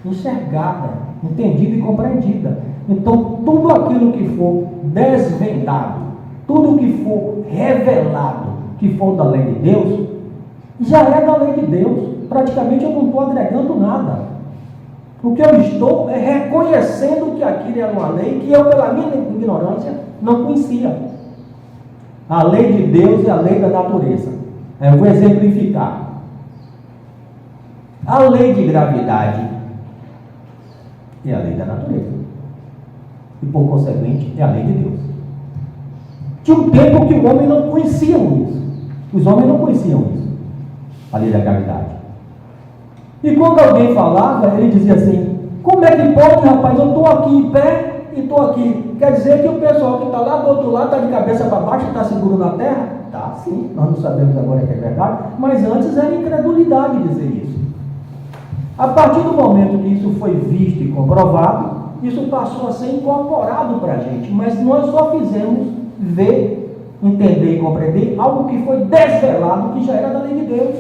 enxergada, entendida e compreendida. Então, tudo aquilo que for desvendado, tudo que for revelado, que for da lei de Deus, já é da lei de Deus. Praticamente eu não estou agregando nada. O que eu estou é reconhecendo que aquilo era uma lei que eu, pela minha ignorância, não conhecia. A lei de Deus é a lei da natureza. Eu vou exemplificar. A lei de gravidade é a lei da natureza. E, por consequente, é a lei de Deus. Tinha um tempo que o homem não conhecia isso. Os homens não conheciam isso. A lei da gravidade. E quando alguém falava, ele dizia assim: como é que pode, rapaz? Eu estou aqui em pé e estou aqui. Quer dizer que o pessoal que está lá do outro lado está de cabeça para baixo e está seguro na terra? Tá, sim, nós não sabemos agora que é verdade, mas antes era incredulidade dizer isso. A partir do momento que isso foi visto e comprovado, isso passou a ser incorporado para a gente, mas nós só fizemos ver, entender e compreender algo que foi desvelado, que já era da lei de Deus.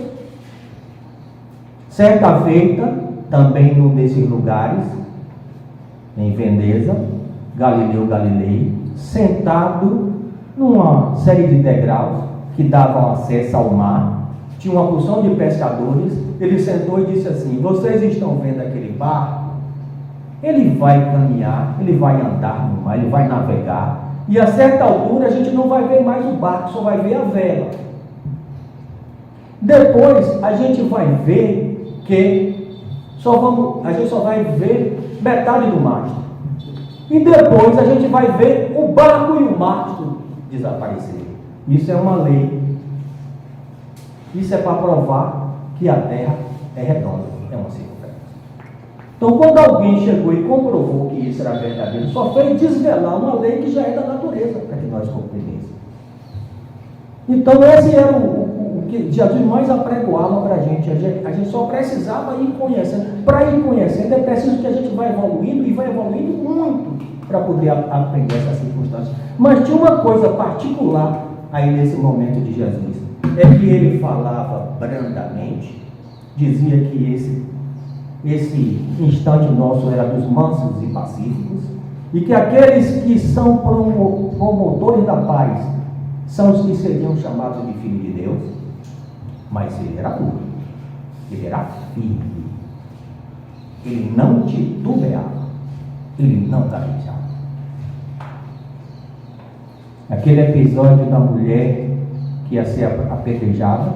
Certa feita, também num desses lugares, em Veneza, Galileu Galilei, sentado numa série de degraus que davam acesso ao mar, tinha uma porção de pescadores, ele sentou e disse assim: vocês estão vendo aquele barco? Ele vai caminhar, ele vai andar no mar, ele vai navegar, e a certa altura a gente não vai ver mais o barco, só vai ver a vela. Depois a gente vai ver que a gente só vai ver metade do mastro. E depois a gente vai ver o barco e o mastro desaparecer. Isso é uma lei. Isso é para provar que a terra é redonda, é uma circunferência. Então, quando alguém chegou e comprovou que isso era verdadeiro, só fez desvelar uma lei que já é da natureza, para que nós compreendêssemos. Então, esse era o que Jesus mais apregoava para a gente. A gente só precisava ir conhecendo. Para ir conhecendo, é preciso que a gente vá evoluindo, e vai evoluindo muito para poder aprender essas circunstâncias. Mas tinha uma coisa particular aí nesse momento de Jesus, é que ele falava brandamente, dizia que esse instante nosso era dos mansos e pacíficos, e que aqueles que são promotores da paz são os que seriam chamados de filhos de Deus. Mas ele era duro, ele era firme, ele não titubeava, ele não gaguejava. Aquele episódio da mulher que ia ser apedrejada,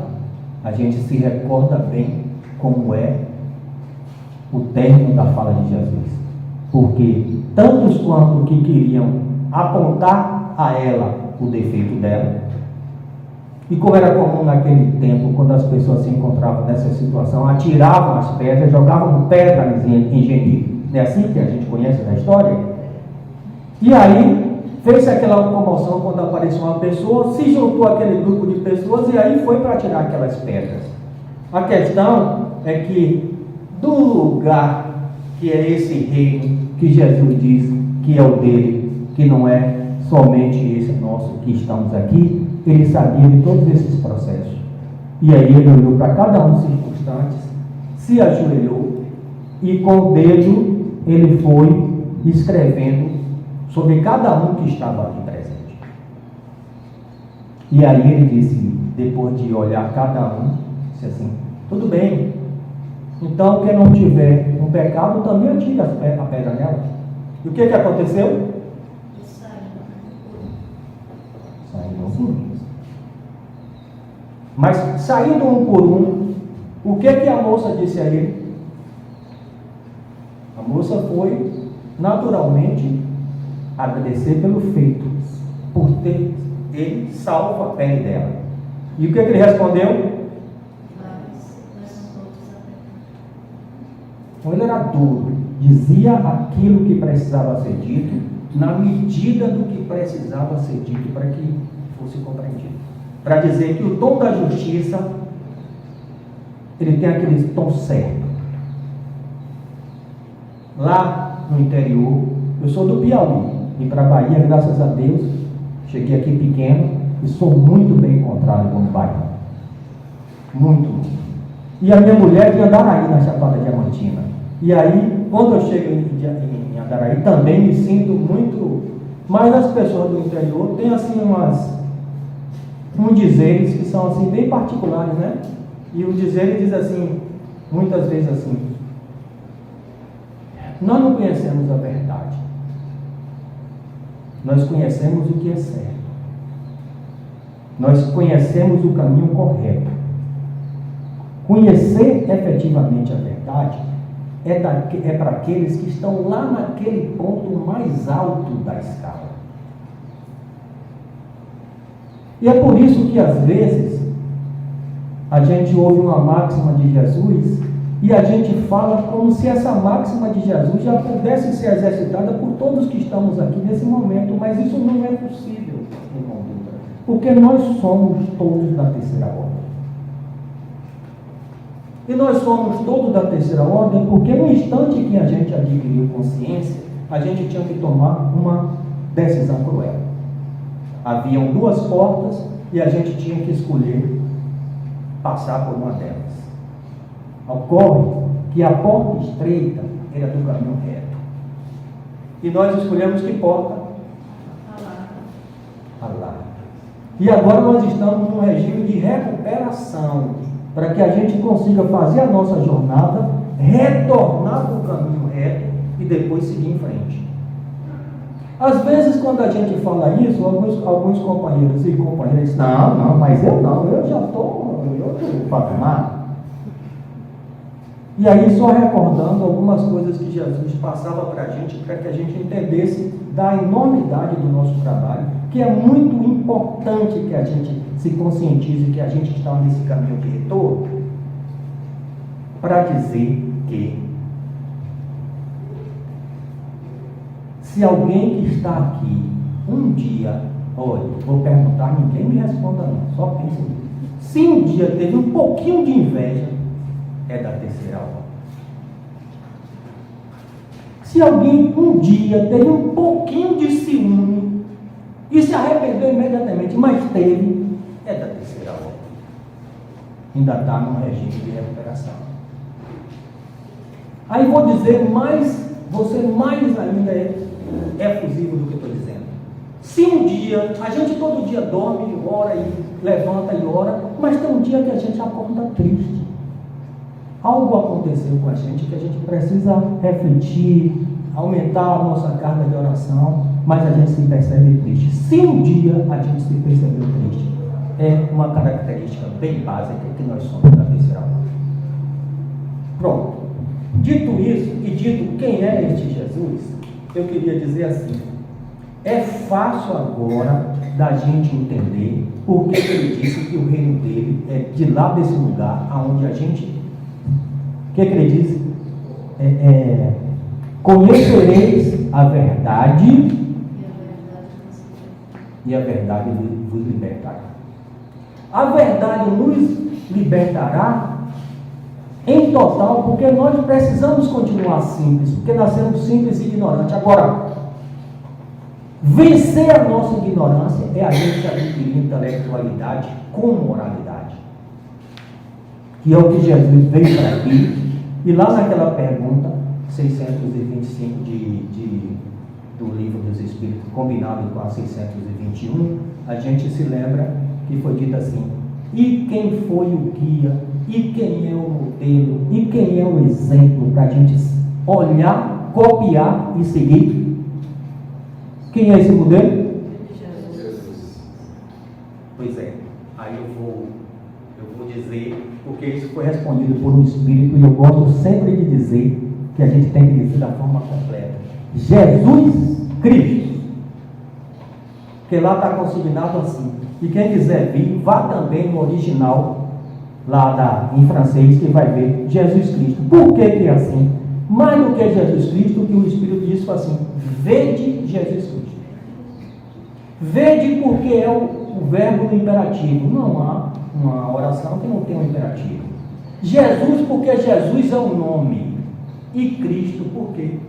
a gente se recorda bem como é o término da fala de Jesus, porque tantos quanto que queriam apontar a ela o defeito dela, e como era comum naquele tempo, quando as pessoas se encontravam nessa situação, atiravam as pedras, jogavam pedras em genido. Não é assim que a gente conhece da história? E aí fez aquela comoção quando apareceu uma pessoa, se juntou aquele grupo de pessoas e aí foi para tirar aquelas pedras. A questão é que do lugar que é esse reino que Jesus diz que é o dele, que não é somente esse nosso que estamos aqui, ele sabia de todos esses processos. E aí ele olhou para cada um dos circunstantes, se ajoelhou e com o dedo ele foi escrevendo sobre cada um que estava ali presente. E aí ele disse, depois de olhar cada um, disse assim: tudo bem, então quem não tiver um pecado também atira a pedra nela. E o que aconteceu? Saíram um por um. Mas saindo um por um, o que a moça disse a ele? A moça foi naturalmente agradecer pelo feito, por ter ele salvo a pele dela. E o que ele respondeu? Então ele era duro, dizia aquilo que precisava ser dito, na medida do que precisava ser dito para que fosse compreendido. Para dizer que o tom da justiça, ele tem aquele tom certo. Lá no interior, eu sou do Piauí, e para a Bahia, graças a Deus, cheguei aqui pequeno e sou muito bem encontrado com o bairro. Muito. E a minha mulher de Andaraí, na Chapada Diamantina. E aí, quando eu chego em Andaraí, também me sinto muito. Mas as pessoas do interior têm assim uns dizeres que são assim bem particulares, né? E o dizer diz assim, muitas vezes assim: nós não conhecemos a verdade, nós conhecemos o que é certo, nós conhecemos o caminho correto. Conhecer efetivamente a verdade é para aqueles que estão lá naquele ponto mais alto da escala. E é por isso que às vezes a gente ouve uma máxima de Jesus e a gente fala como se essa máxima de Jesus já pudesse ser exercitada por todos que estamos aqui nesse momento, mas isso não é possível, irmão Dutra, porque nós somos todos da terceira ordem. E nós somos todos da terceira ordem porque no instante que a gente adquiriu consciência, a gente tinha que tomar uma decisão cruel. Haviam duas portas e a gente tinha que escolher passar por uma delas. Ocorre que a porta estreita era do caminho reto. E nós escolhemos que porta? A larga. E agora nós estamos num regime de recuperação, para que a gente consiga fazer a nossa jornada, retornar para o caminho reto e depois seguir em frente. Às vezes, quando a gente fala isso, alguns companheiros e companheiras dizem, não, mas eu não, eu já estou em outro patamar. E aí, só recordando algumas coisas que Jesus passava para a gente, para que a gente entendesse da enormidade do nosso trabalho, que é muito importante que a gente se conscientize que a gente está nesse caminho de retorno, para dizer que se alguém que está aqui um dia, olha, vou perguntar, ninguém me responda não, só pensa nisso. Se um dia teve um pouquinho de inveja, é da terceira ordem. Se alguém um dia teve um pouquinho de ciúme e se arrependeu imediatamente, mas teve, é da terceira ordem. Ainda está num regime de recuperação. Aí vou dizer mais, você mais ainda é fusível do que eu estou dizendo. Se um dia, a gente todo dia dorme, ora e levanta e ora, mas tem um dia que a gente acorda triste. Algo aconteceu com a gente que a gente precisa refletir, aumentar a nossa carga de oração, mas a gente se percebe triste. Se um dia a gente se percebeu triste, é uma característica bem básica que nós somos da terceira ordem. Pronto. Dito isso e dito quem é este Jesus, eu queria dizer assim, é fácil agora da gente entender por que ele disse que o reino dele é de lá desse lugar aonde a gente... O que ele diz? Conhecereis a verdade e a verdade vos libertará. A verdade nos libertará em total, porque nós precisamos continuar simples, porque nascemos simples e ignorantes. Agora, vencer a nossa ignorância é a gente adquirir intelectualidade com moralidade, que é o que Jesus veio para aqui. E lá naquela pergunta 625 do Livro dos Espíritos, combinado com a 621, a gente se lembra que foi dito assim: e quem foi o guia, e quem é o modelo, e quem é o exemplo para a gente olhar, copiar e seguir? Quem é esse modelo? Jesus. Pois é, aí eu vou dizer, porque isso foi respondido por um Espírito, e eu gosto sempre de dizer que a gente tem que dizer da forma completa: Jesus Cristo. Porque lá está consignado assim, e quem quiser vir, vá também no original, lá em francês, que vai ver Jesus Cristo. Por que é assim? Mais do que Jesus Cristo, que o Espírito disse assim: vede Jesus Cristo. Vede, porque é o verbo do imperativo. Não há uma oração que não tem um imperativo. Jesus, porque Jesus é o nome. E Cristo, por quê?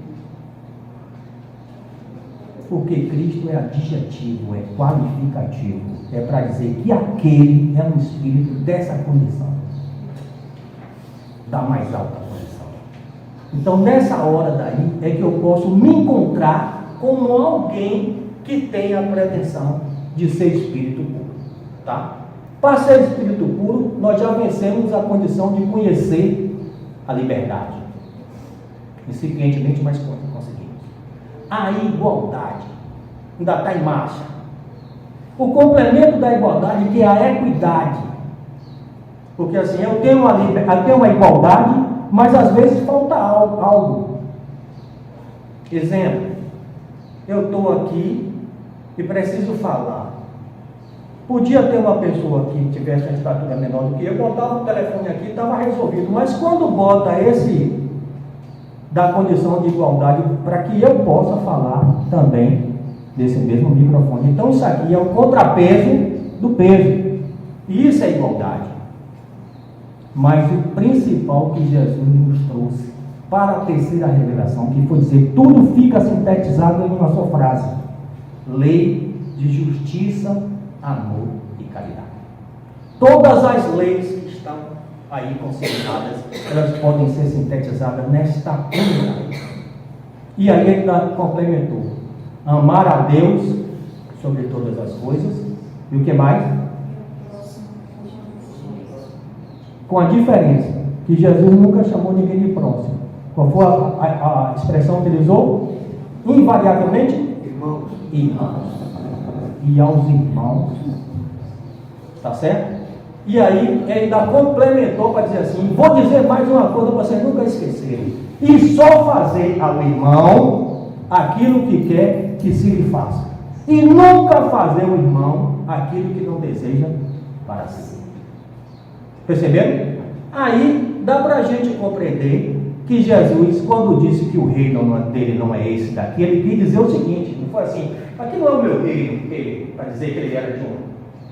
Porque Cristo é adjetivo, é qualificativo. É para dizer que aquele é um espírito dessa condição, da mais alta condição. Então, nessa hora daí, é que eu posso me encontrar como alguém que tem a pretensão de ser espírito puro, tá? Para ser espírito puro, nós já vencemos a condição de conhecer a liberdade. Incipientemente, mas conseguimos. A igualdade ainda está em marcha. O complemento da igualdade, que é a equidade. Porque assim, eu tenho uma igualdade, mas às vezes falta algo. Exemplo, eu estou aqui e preciso falar. Podia ter uma pessoa que tivesse uma estatura menor do que eu, botava o telefone aqui e estava resolvido. Mas quando bota esse da condição de igualdade, para que eu possa falar também desse mesmo microfone. Então isso aqui é o contrapeso do peso. E isso é igualdade. Mas o principal que Jesus nos trouxe para a terceira revelação, que foi dizer, tudo fica sintetizado em uma só frase: lei de justiça, amor e caridade. Todas as leis que estão aí consideradas, elas podem ser sintetizadas nesta única lei. E aí ele complementou: amar a Deus sobre todas as coisas. E o que mais? Com a diferença que Jesus nunca chamou ninguém de próximo. Qual foi a expressão que utilizou? Invariavelmente, irmãos. E aos irmãos. Está certo? E aí ele ainda complementou para dizer assim: vou dizer mais uma coisa para vocês nunca esquecerem. E só fazer ao irmão aquilo que quer que se lhe faça. E nunca fazer ao irmão aquilo que não deseja para si. Perceberam? Aí dá para a gente compreender que Jesus, quando disse que o reino dele não é esse daqui, ele quis dizer o seguinte: não foi assim, aqui não é o meu reino, para dizer que ele era de um.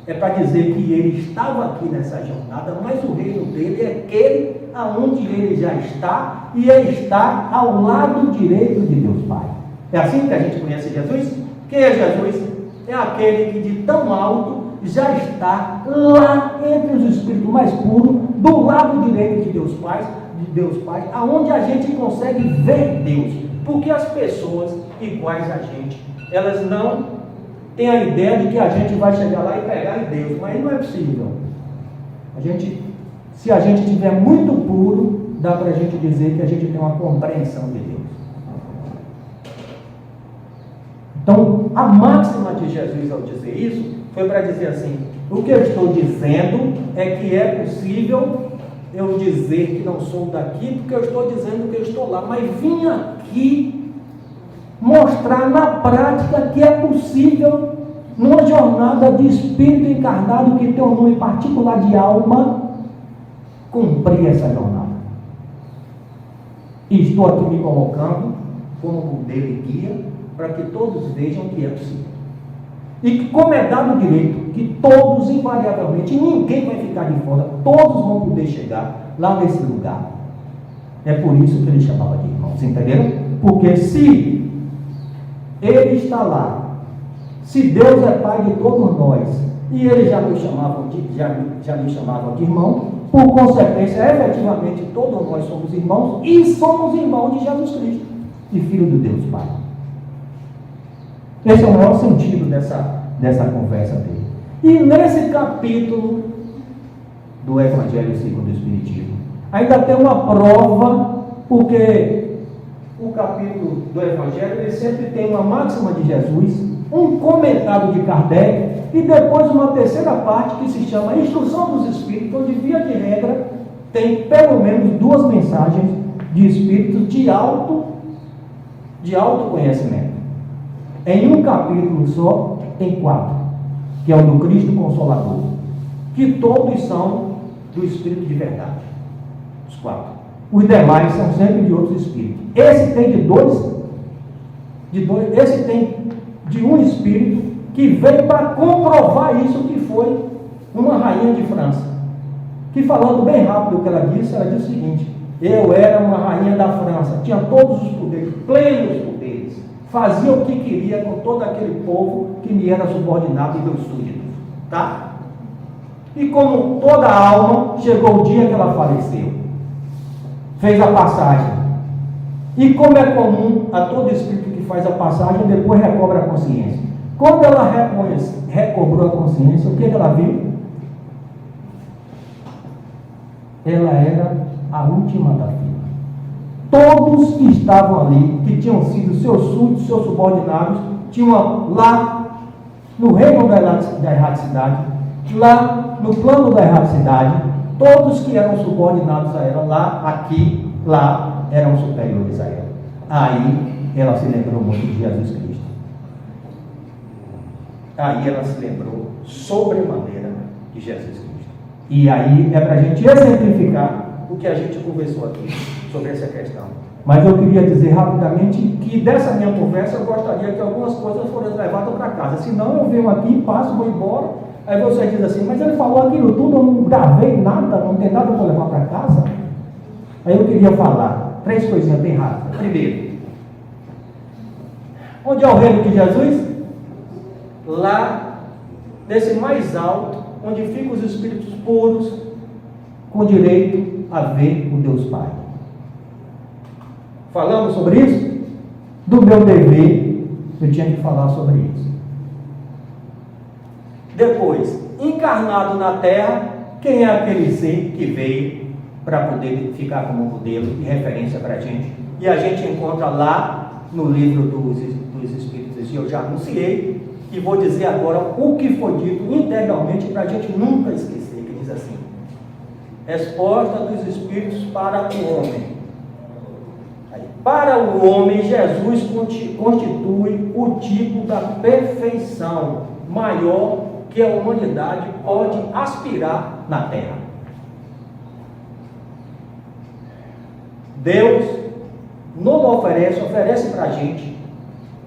É para dizer que ele estava aqui nessa jornada, mas o reino dele é aquele aonde ele já está, e ele está ao lado direito de Deus Pai. É assim que a gente conhece Jesus? Quem é Jesus? É aquele que de tão alto já está lá entre os espíritos mais puros, do lado direito de Deus Pai, aonde a gente consegue ver Deus. Porque as pessoas iguais a gente, elas não têm a ideia de que a gente vai chegar lá e pegar em Deus, mas não é possível. Se a gente estiver muito puro, dá para a gente dizer que a gente tem uma compreensão de Deus. Então, a máxima de Jesus ao dizer isso, foi para dizer assim: o que eu estou dizendo é que é possível eu dizer que não sou daqui, porque eu estou dizendo que eu estou lá, mas vim aqui mostrar na prática que é possível, numa jornada de espírito encarnado que tem um nome particular de alma, cumprir essa jornada. E estou aqui me colocando como modelo e guia para que todos vejam que é possível. E que, como é dado o direito, que todos, invariavelmente, ninguém vai ficar de fora, todos vão poder chegar lá nesse lugar. É por isso que ele chamava de irmãos, entenderam? Porque se ele está lá, se Deus é Pai de todos nós, e ele já nos chamavam de irmão, por consequência, efetivamente, todos nós somos irmãos, e somos irmãos de Jesus Cristo, e Filho de Deus Pai. Esse é o maior sentido dessa conversa dele. E nesse capítulo do Evangelho segundo o Espiritismo, ainda tem uma prova, porque o capítulo do Evangelho ele sempre tem uma máxima de Jesus, um comentário de Kardec, e depois uma terceira parte que se chama Instrução dos Espíritos, onde, via de regra, tem pelo menos 2 mensagens de espíritos de autoconhecimento. Em um capítulo só, tem 4, que é o do Cristo Consolador, que todos são do Espírito de verdade. Os 4. Os demais são sempre de outros espíritos. Esse tem esse tem de um espírito que veio para comprovar isso, que foi uma rainha de França, que, falando bem rápido o que ela disse o seguinte: eu era uma rainha da França, tinha todos os poderes, plenos poderes, fazia o que queria com todo aquele povo que me era subordinado e meus súditos, tá? E como toda alma, chegou o dia que ela faleceu, fez a passagem, e como é comum a todo espírito que faz a passagem, depois recobra a consciência. Quando ela recobrou a consciência, o que ela viu? Ela era a última da fila. Todos que estavam ali, que tinham sido seus súditos, seus subordinados, tinham lá no reino da erraticidade, lá no plano da erraticidade, todos que eram subordinados a ela, lá eram superiores a ela. Aí ela se lembrou muito de Jesus Cristo. Aí ela se lembrou sobremaneira de Jesus Cristo. E aí é para a gente exemplificar o que a gente conversou aqui sobre essa questão. Mas eu queria dizer rapidamente que dessa minha conversa eu gostaria que algumas coisas fossem levadas para casa. Senão eu venho aqui, passo, vou embora. Aí você diz assim, mas ele falou aquilo tudo, eu não gravei nada, não tem nada para levar para casa. Aí eu queria falar 3 coisinhas bem rápidas. Primeiro, onde é o reino de Jesus? Lá, nesse mais alto, onde ficam os espíritos puros, com direito a ver o Deus Pai. Falamos sobre isso? Do meu dever, eu tinha que falar sobre isso. Depois, encarnado na Terra, quem é aquele ser que veio para poder ficar como modelo e referência para a gente? E a gente encontra lá no livro dos Espíritos, e eu já anunciei, e vou dizer agora o que foi dito integralmente para a gente nunca esquecer, que diz assim: resposta dos Espíritos para o homem. Para o homem, Jesus constitui o tipo da perfeição maior que a humanidade pode aspirar na Terra. Deus nos oferece para a gente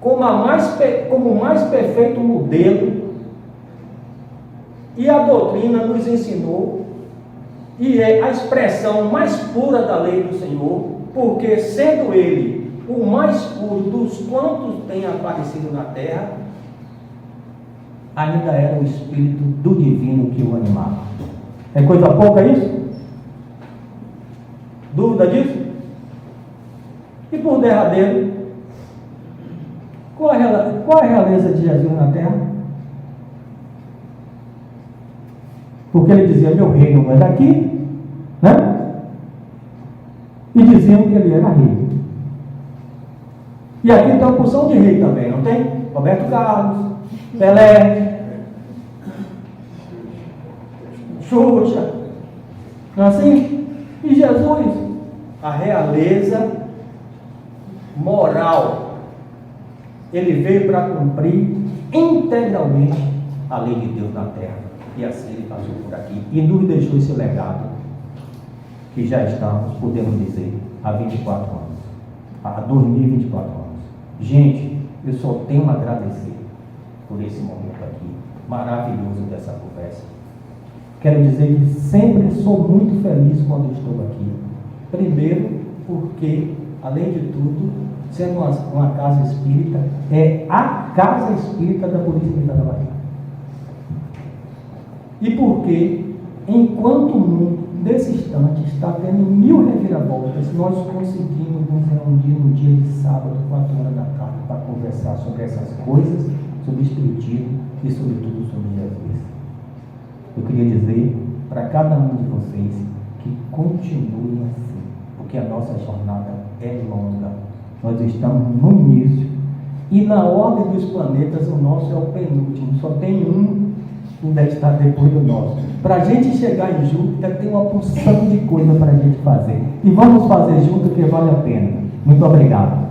como o mais perfeito modelo, e a doutrina nos ensinou, e é a expressão mais pura da lei do Senhor, porque sendo ele o mais puro dos quantos tem aparecido na terra, ainda era o Espírito do Divino que o animava. É coisa pouca isso? Dúvida disso? E por derradeiro, qual a realeza de Jesus na terra? Porque ele dizia, meu reino não é daqui, né? E diziam que ele era rei. E aqui tem uma porção de rei também, não tem? Roberto Carlos, Pelé, Xuxa, não é assim? E Jesus, a realeza moral, ele veio para cumprir integralmente a lei de Deus na terra, e assim ele passou por aqui e nos deixou esse legado que já estamos, podemos dizer, há 24 anos, há 2024 anos. Gente, eu só tenho a agradecer por esse momento aqui maravilhoso dessa conversa. Quero dizer que sempre sou muito feliz quando estou aqui. Primeiro, porque, além de tudo, sendo uma casa espírita, é a casa espírita da Polícia Militar da Bahia. E porque, enquanto o mundo, nesse instante, está tendo 1000 reviravoltas, nós conseguimos nos reunir no dia de sábado, 4 horas da tarde, para conversar sobre essas coisas, sobre o Espiritismo e, sobretudo, sobre Jesus. Eu queria dizer para cada um de vocês que continuem assim, porque a nossa jornada é longa. Nós estamos no início e na ordem dos planetas o nosso é o penúltimo, só tem um que ainda está depois do nosso. Para a gente chegar em Júpiter tem uma porção de coisa para a gente fazer, e vamos fazer junto que vale a pena. Muito obrigado.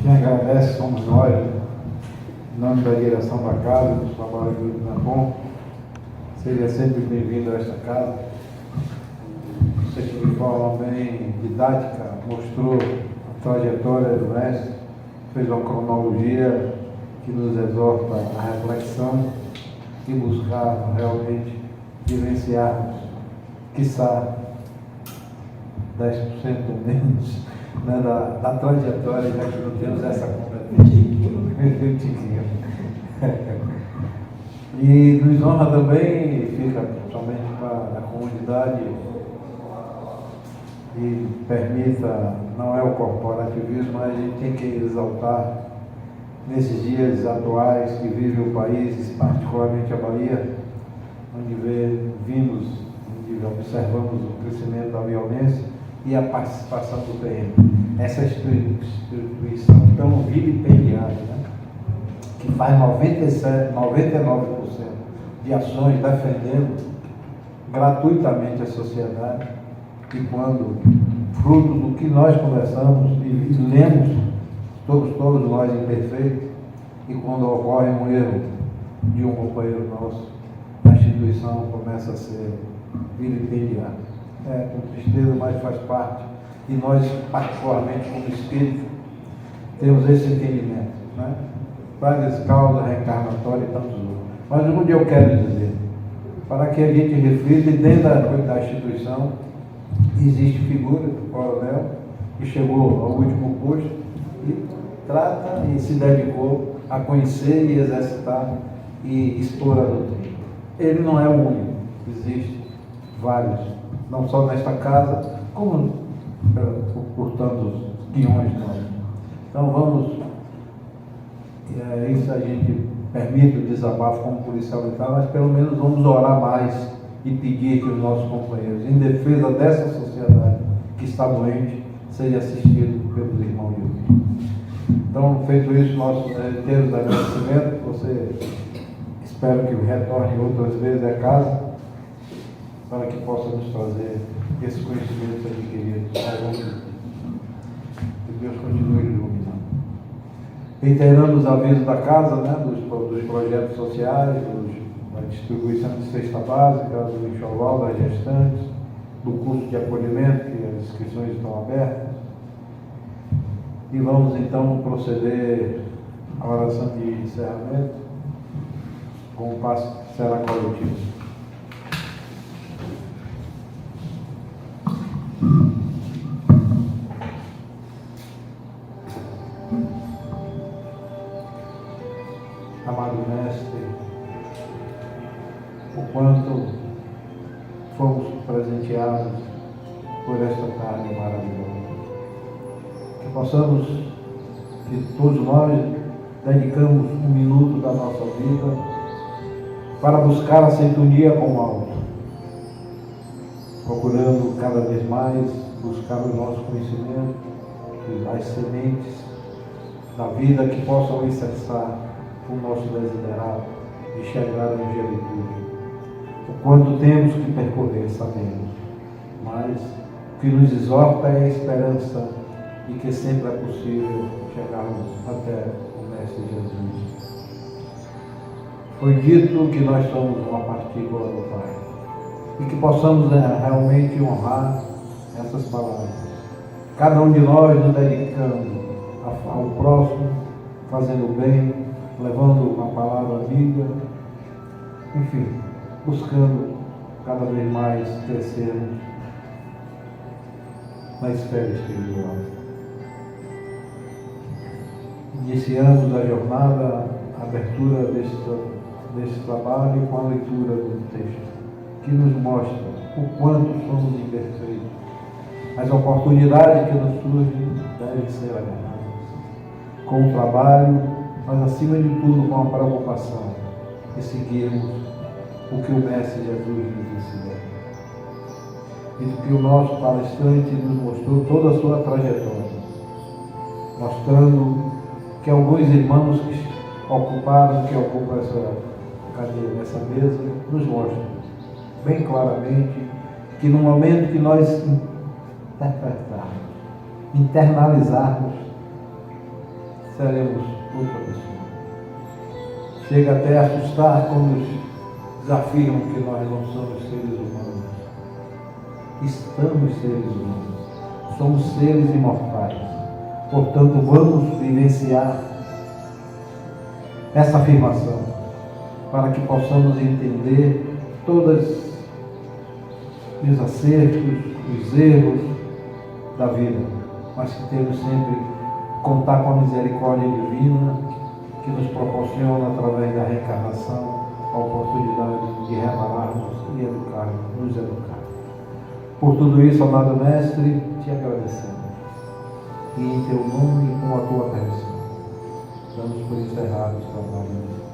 Quem agradece somos nós, em nome da direção da casa, do trabalho do Nabon. Seja sempre bem-vindo a esta casa. Você que de forma bem didática mostrou a trajetória do mestre, fez uma cronologia que nos exorta à reflexão e buscar realmente vivenciarmos, quiçá 10% ou menos, né, da trajetória, já que não temos essa competência. E nos honra também, fica somente para a comunidade, e permita, não é o corporativismo, mas a gente tem que exaltar nesses dias atuais que vive o país, particularmente a Bahia, onde onde observamos o crescimento da violência e a participação do PM. Essa instituição tão vilipendiado, né? Que faz 99% de ações defendendo gratuitamente a sociedade, e quando, fruto do que nós conversamos e lemos, todos nós imperfeitos, e quando ocorre um erro de um companheiro nosso, a instituição começa a ser vilipendiada. Com tristeza, mas faz parte. E nós, particularmente como espírito, temos esse entendimento, né? Várias causas reencarnatórias e tantos outros. Mas onde eu quero dizer, para que a gente reflita, e dentro da instituição existe figura do coronel que chegou ao último posto e trata e se dedicou a conhecer e exercitar e expor a doutrina. Ele não é o único, existem vários, não só nesta casa, como por tantos guiões nossos. Então vamos, isso a gente permite o desabafo como policial militar, mas pelo menos vamos orar mais e pedir que os nossos companheiros, em defesa dessa sociedade que está doente, seja assistido pelos irmãos de Deus. Então, feito isso, nossos reiteiros de agradecimento, você espero que retorne outras vezes à casa, para que possa nos trazer esse conhecimento adquirido ao longo do tempo. Que Deus continue iluminando. Reiterando os avisos da casa, né, dos projetos sociais, da distribuição de cesta básica, do enxoval das gestantes, do curso de acolhimento, que as inscrições estão abertas. E vamos então proceder à oração de encerramento com o passo que será coletivo. Amado Mestre, o quanto fomos presenteados por esta tarde maravilhosa. Que possamos, que todos nós dedicamos um minuto da nossa vida para buscar a sintonia com o alto, procurando cada vez mais buscar o nosso conhecimento e as sementes da vida que possam incessar o nosso desiderato de chegar à angelitude. O quanto temos que percorrer, sabemos, mas o que nos exorta é a esperança de que sempre é possível chegarmos até o Mestre Jesus. Foi dito que nós somos uma partícula do Pai, e que possamos realmente honrar essas palavras. Cada um de nós nos dedicando ao próximo, fazendo o bem, levando uma palavra amiga, enfim, buscando cada vez mais crescermos na esfera espiritual. Iniciamos a jornada, a abertura desse trabalho com a leitura do texto, que nos mostra o quanto somos imperfeitos. As oportunidades que nos surgem devem ser agarradas com o trabalho, mas acima de tudo com a preocupação de seguirmos o que o Mestre Jesus nos ensinou. E do que o nosso palestrante nos mostrou toda a sua trajetória, mostrando que alguns irmãos que ocupam essa cadeira, essa mesa, nos mostram bem claramente que no momento que nós interpretarmos, internalizarmos, seremos outra pessoa. Chega até a assustar quando nos afirmam que nós não somos seres humanos. Estamos seres humanos. Somos seres imortais. Portanto, vamos vivenciar essa afirmação para que possamos entender todos os acertos, os erros da vida, mas que temos sempre contar com a misericórdia divina que nos proporciona, através da reencarnação, a oportunidade de repararmos e educarmos, nos educar. Por tudo isso, amado Mestre, te agradecemos. E em teu nome, com a tua bênção, damos por encerrados os trabalhos.